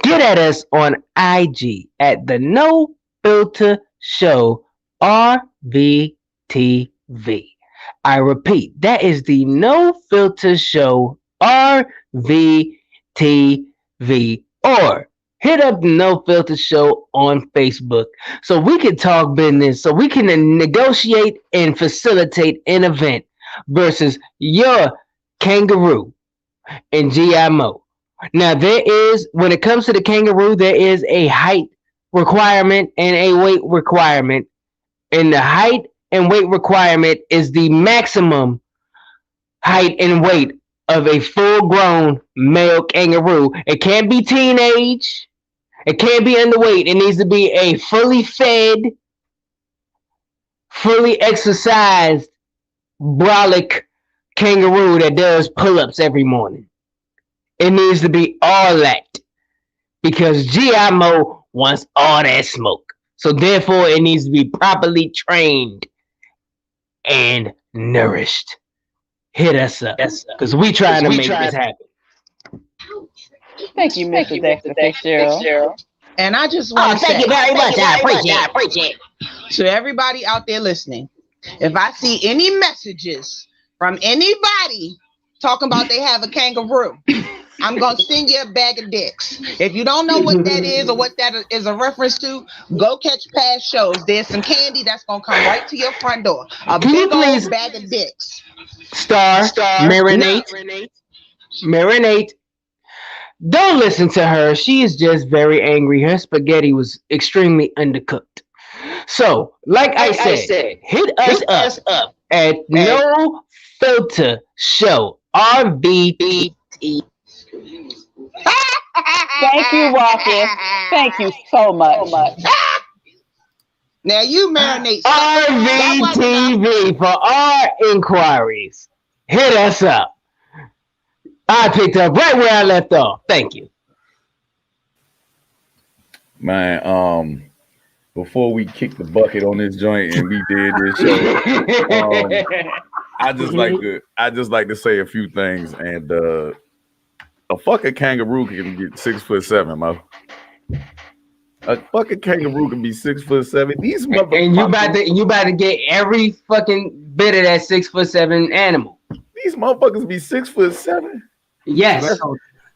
get at us on IG at the No Filter Show RVTV. I repeat, that is the No Filter Show RVTV, or hit up the No Filter Show on Facebook so we can talk business, so we can negotiate and facilitate an event versus your kangaroo and GMO. Now, when it comes to the kangaroo, there is a height requirement and a weight requirement. And the height and weight requirement is the maximum height and weight of a full-grown male kangaroo. It can't be teenage. It can't be underweight. It needs to be a fully fed, fully exercised, brolic kangaroo that does pull-ups every morning. It needs to be all that because GMO wants all that smoke. So therefore, it needs to be properly trained and nourished. Hit us up because we trying to make this happen. Thank you, Mr. Dexter Fitzgerald. And I just want to say, thank you very much. I appreciate it. To everybody out there listening, if I see any messages from anybody talking about they have a kangaroo, I'm going to send you a bag of dicks. If you don't know what that is or what that is a reference to, go catch past shows. There's some candy that's going to come right to your front door. A big old bag of dicks. Star, marinate. Don't listen to her. She is just very angry. Her spaghetti was extremely undercooked. So, like I said, hit us up at No Filter Show, RVPT. Thank you, Rocket. Thank you so much. Now you marinate. RVTV for all inquiries. Hit us up. I picked up right where I left off. Thank you. Man, before we kicked the bucket on this joint and we did this show, I just like to say a few things. And a fucking kangaroo can get 6'7", Mo. A fucking kangaroo can be 6'7". These motherfuckers. And you about to get every fucking bit of that 6'7" animal. These motherfuckers be 6'7". Yes.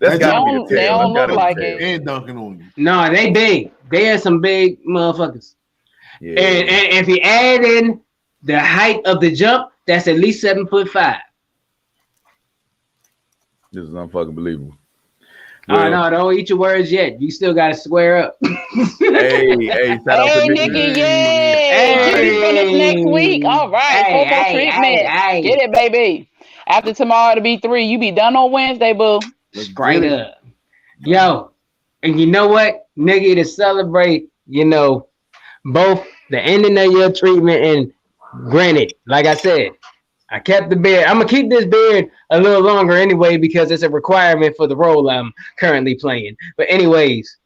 That's gotta be a They tail. don't That's look gotta like be a it. tail. And dunking on you. No, they big. They are some big motherfuckers. Yeah. And if you add in the height of the jump, that's at least 7'5". This is unfucking believable. No, don't eat your words yet. You still gotta square up. Hey, shout out Hey, to Nikki, yay! Hey. Get it finished next week. All right, Hey, treatment. hey. Get it, baby. After tomorrow to be 3, you be done on Wednesday, boo. Straight up. Yo, and you know what, nigga, to celebrate, both the ending of your treatment and granted, like I said, I kept the beard. I'm gonna keep this beard a little longer anyway because it's a requirement for the role I'm currently playing. But anyways,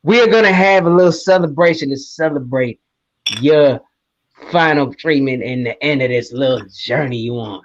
we are gonna have a little celebration to celebrate your final treatment and the end of this little journey you on.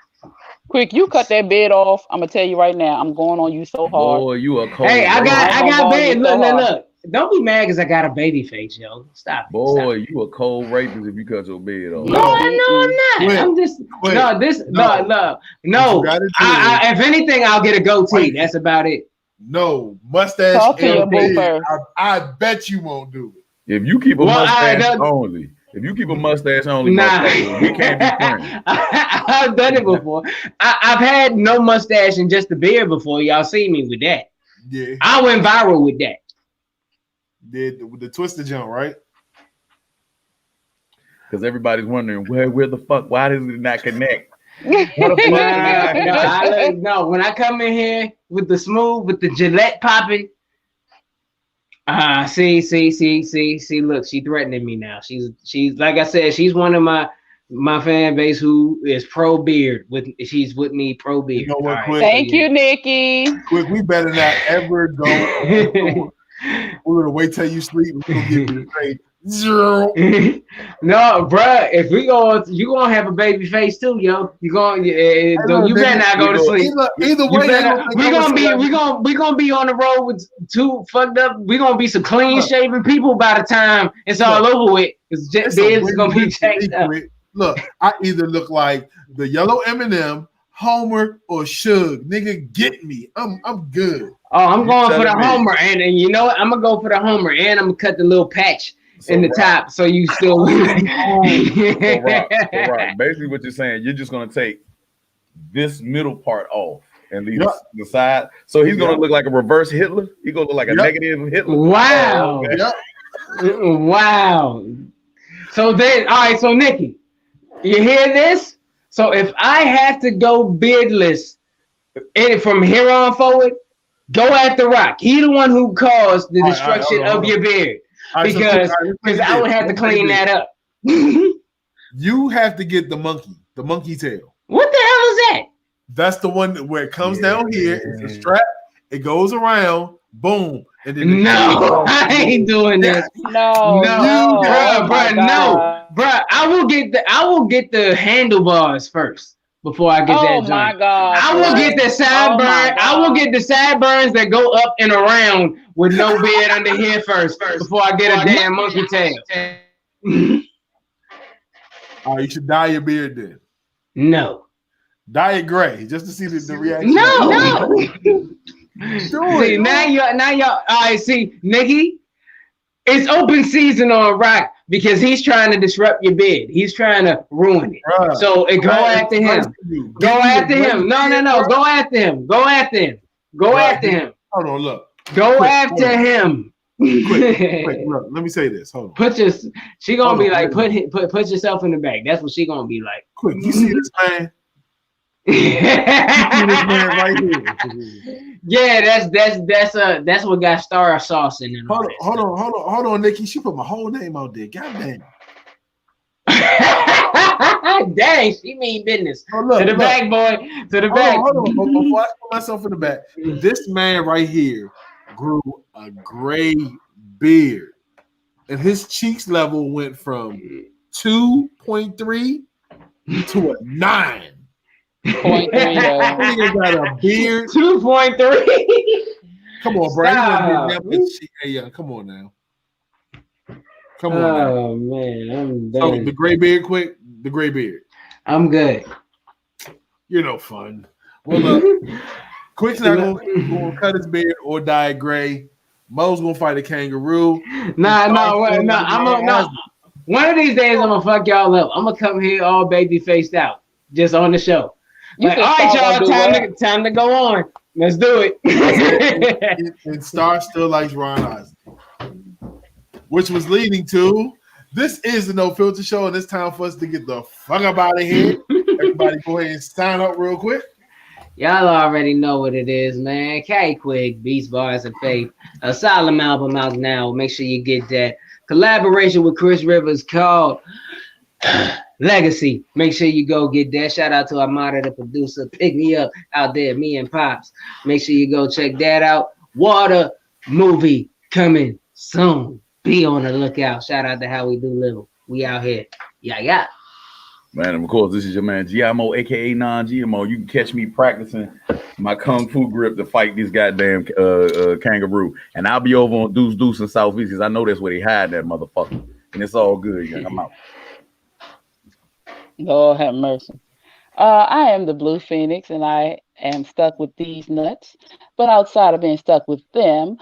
Quick, you cut that beard off. I'm gonna tell you right now. I'm going on you so hard. Boy, you a cold. Hey, I got beard. so Look. Don't be mad because I got a baby face, yo. Stop. Boy, you a cold rapist if you cut your beard off. No, I'm not. Quit. I'm just Quit. no. You gotta do If anything, I'll get a goatee. Wait. That's about it. No, mustache Talk to your and boo beard. first. I bet you won't do it. If you keep a Well, I mustache don't- only, Nah, motherfucker, we can't be friends. I've done it before. I've had no mustache and just a beard before. Y'all see me with that. Yeah, I went viral with that. did the twisted jump right? Because everybody's wondering where the fuck, why does it not connect? No, when I come in here with the smooth, with the Gillette popping, see, look, she threatening me now. She's like I said, she's one of my fan base who is pro beard. She's with me pro beard. You know what, All right. Quinn? Thank you, Nikki. Quick, we better not ever go. We're gonna wait till you sleep. We're gonna give you straight 0. No, bruh, if you gonna have a baby face too, yo. You better not go to sleep. Either way, We gonna be on the road with two fucked up. We gonna be some clean shaven people by the time it's all over with. It's gonna be checked up. Look, I either look like the yellow M&M, Homer, or Suge. Nigga, get me. I'm good. Oh, I'm going for the telling me. Homer, and you know what? I'm gonna go for the Homer, and I'm gonna cut the little patch in the Rock, top, so you still. So Rock, basically what you're saying, you're just gonna take this middle part off and leave the side. So he's gonna look like a reverse Hitler. He's gonna look like a negative Hitler. Wow. Oh, okay. Wow. So then, all right. So Nikki, you hear this? So if I have to go beardless, and from here on forward, go at the Rock. He the one who caused the destruction of your beard, because I would have to clean that up. You have to get the monkey tail. What the hell is that? That's the one where it comes down here. It's a strap. It goes around. Boom. And then No, I ain't doing this. No, Bruh. I will get the handlebars first before I get that joint. Oh my God. I will get the sideburn. I will get the sideburns that go up and around with no beard under here first before I get a damn monkey tail. Oh, you should dye your beard then. No. Dye it gray just to see the reaction. No. See, now y'all. All right, see, Nikki, it's open season on Rock because he's trying to disrupt your beard. He's trying to ruin it. Bruh, So go after him. Go after him. No. Go after him. Go after him. Go after him. Hold on, look. Go after him. Quick, look, let me say this. Hold on. She gonna be like, put yourself in the bag. That's what she gonna be like. Quick, you see this man? You see this man right here. Yeah, that's what got star sauce in it. Hold on, Nikki. She put my whole name out there. God damn. Dang, she mean business. Oh, look, to the back, boy. To the back. Hold on. Before I put myself in the back, this man right here grew a gray beard, and his cheeks level went from 2.3 to a 9. 0.3. Nigga got a beard. 2.3. Come on, bro. Hey, come on now. Come on. Oh man, I'm done. So the gray beard, quick. The gray beard. I'm good. You're no fun. Well, look, Quick's not gonna cut his beard or dye it gray. Mo's gonna fight a kangaroo. No. One of these days I'm gonna fuck y'all up. I'm gonna come here all baby faced out, just on the show. Like, all right, y'all, time to go on. Let's do it. And Star still likes Ron Isley, which was leading to this is the No Filter Show, and it's time for us to get the fuck up out of here. Everybody, go ahead and sign up real quick. Y'all already know what it is, man. K Quick, Beats, Bars, and Faith. A solemn album out now. Make sure you get that. Collaboration with Chris Rivers called Legacy. Make sure you go get that. Shout out to Armada, the producer. Pick me up out there, me and Pops. Make sure you go check that out. Water movie coming soon. Be on the lookout. Shout out to How We Do Little. We out here. Yeah. Man, and of course, this is your man GMO, aka Non-GMO. You can catch me practicing my kung fu grip to fight this goddamn kangaroo. And I'll be over on Deuce in Southeast because I know that's where they hide that motherfucker. And it's all good. Yeah, I'm out. Lord have mercy. I am the Blue Phoenix, and I am stuck with these nuts. But outside of being stuck with them,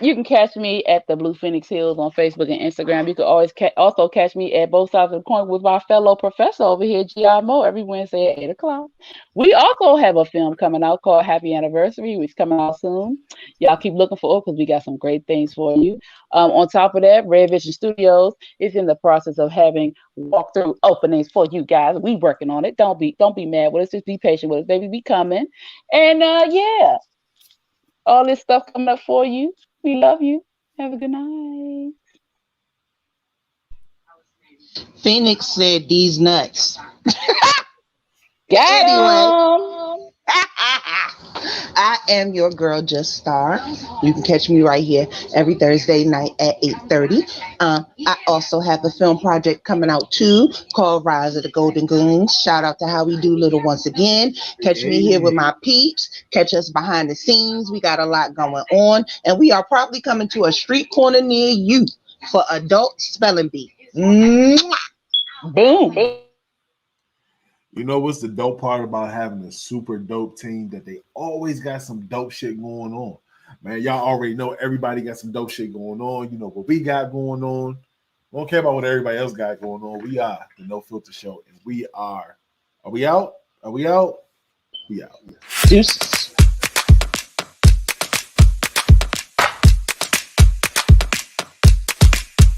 you can catch me at the Blue Phoenix Hills on Facebook and Instagram. You can always also catch me at both sides of the coin with my fellow professor over here, G.I. Mo, every Wednesday at 8 o'clock. We also have a film coming out called Happy Anniversary, which is coming out soon. Y'all keep looking for it because we got some great things for you. On top of that, Red Vision Studios is in the process of having walkthrough openings for you guys. We working on it. Don't be mad with us. Just be patient with us, baby. We coming. And yeah, all this stuff coming up for you. We love you. Have a good night. Phoenix said these nuts. Anyway. I am your girl, Just Star. You can catch me right here every Thursday night at 8:30. I also have a film project coming out too called Rise of the Golden Goons. Shout out to How We Do Little once again. Catch me here with my peeps. Catch us behind the scenes. We got a lot going on, and we are probably coming to a street corner near you for adult spelling bee. Mwah! Boom. You know what's the dope part about having a super dope team? That they always got some dope shit going on. Man, y'all already know everybody got some dope shit going on. You know what we got going on. We don't care about what everybody else got going on. We are the No Filter Show, and we are. Are we out? Are we out? We out. Deuces.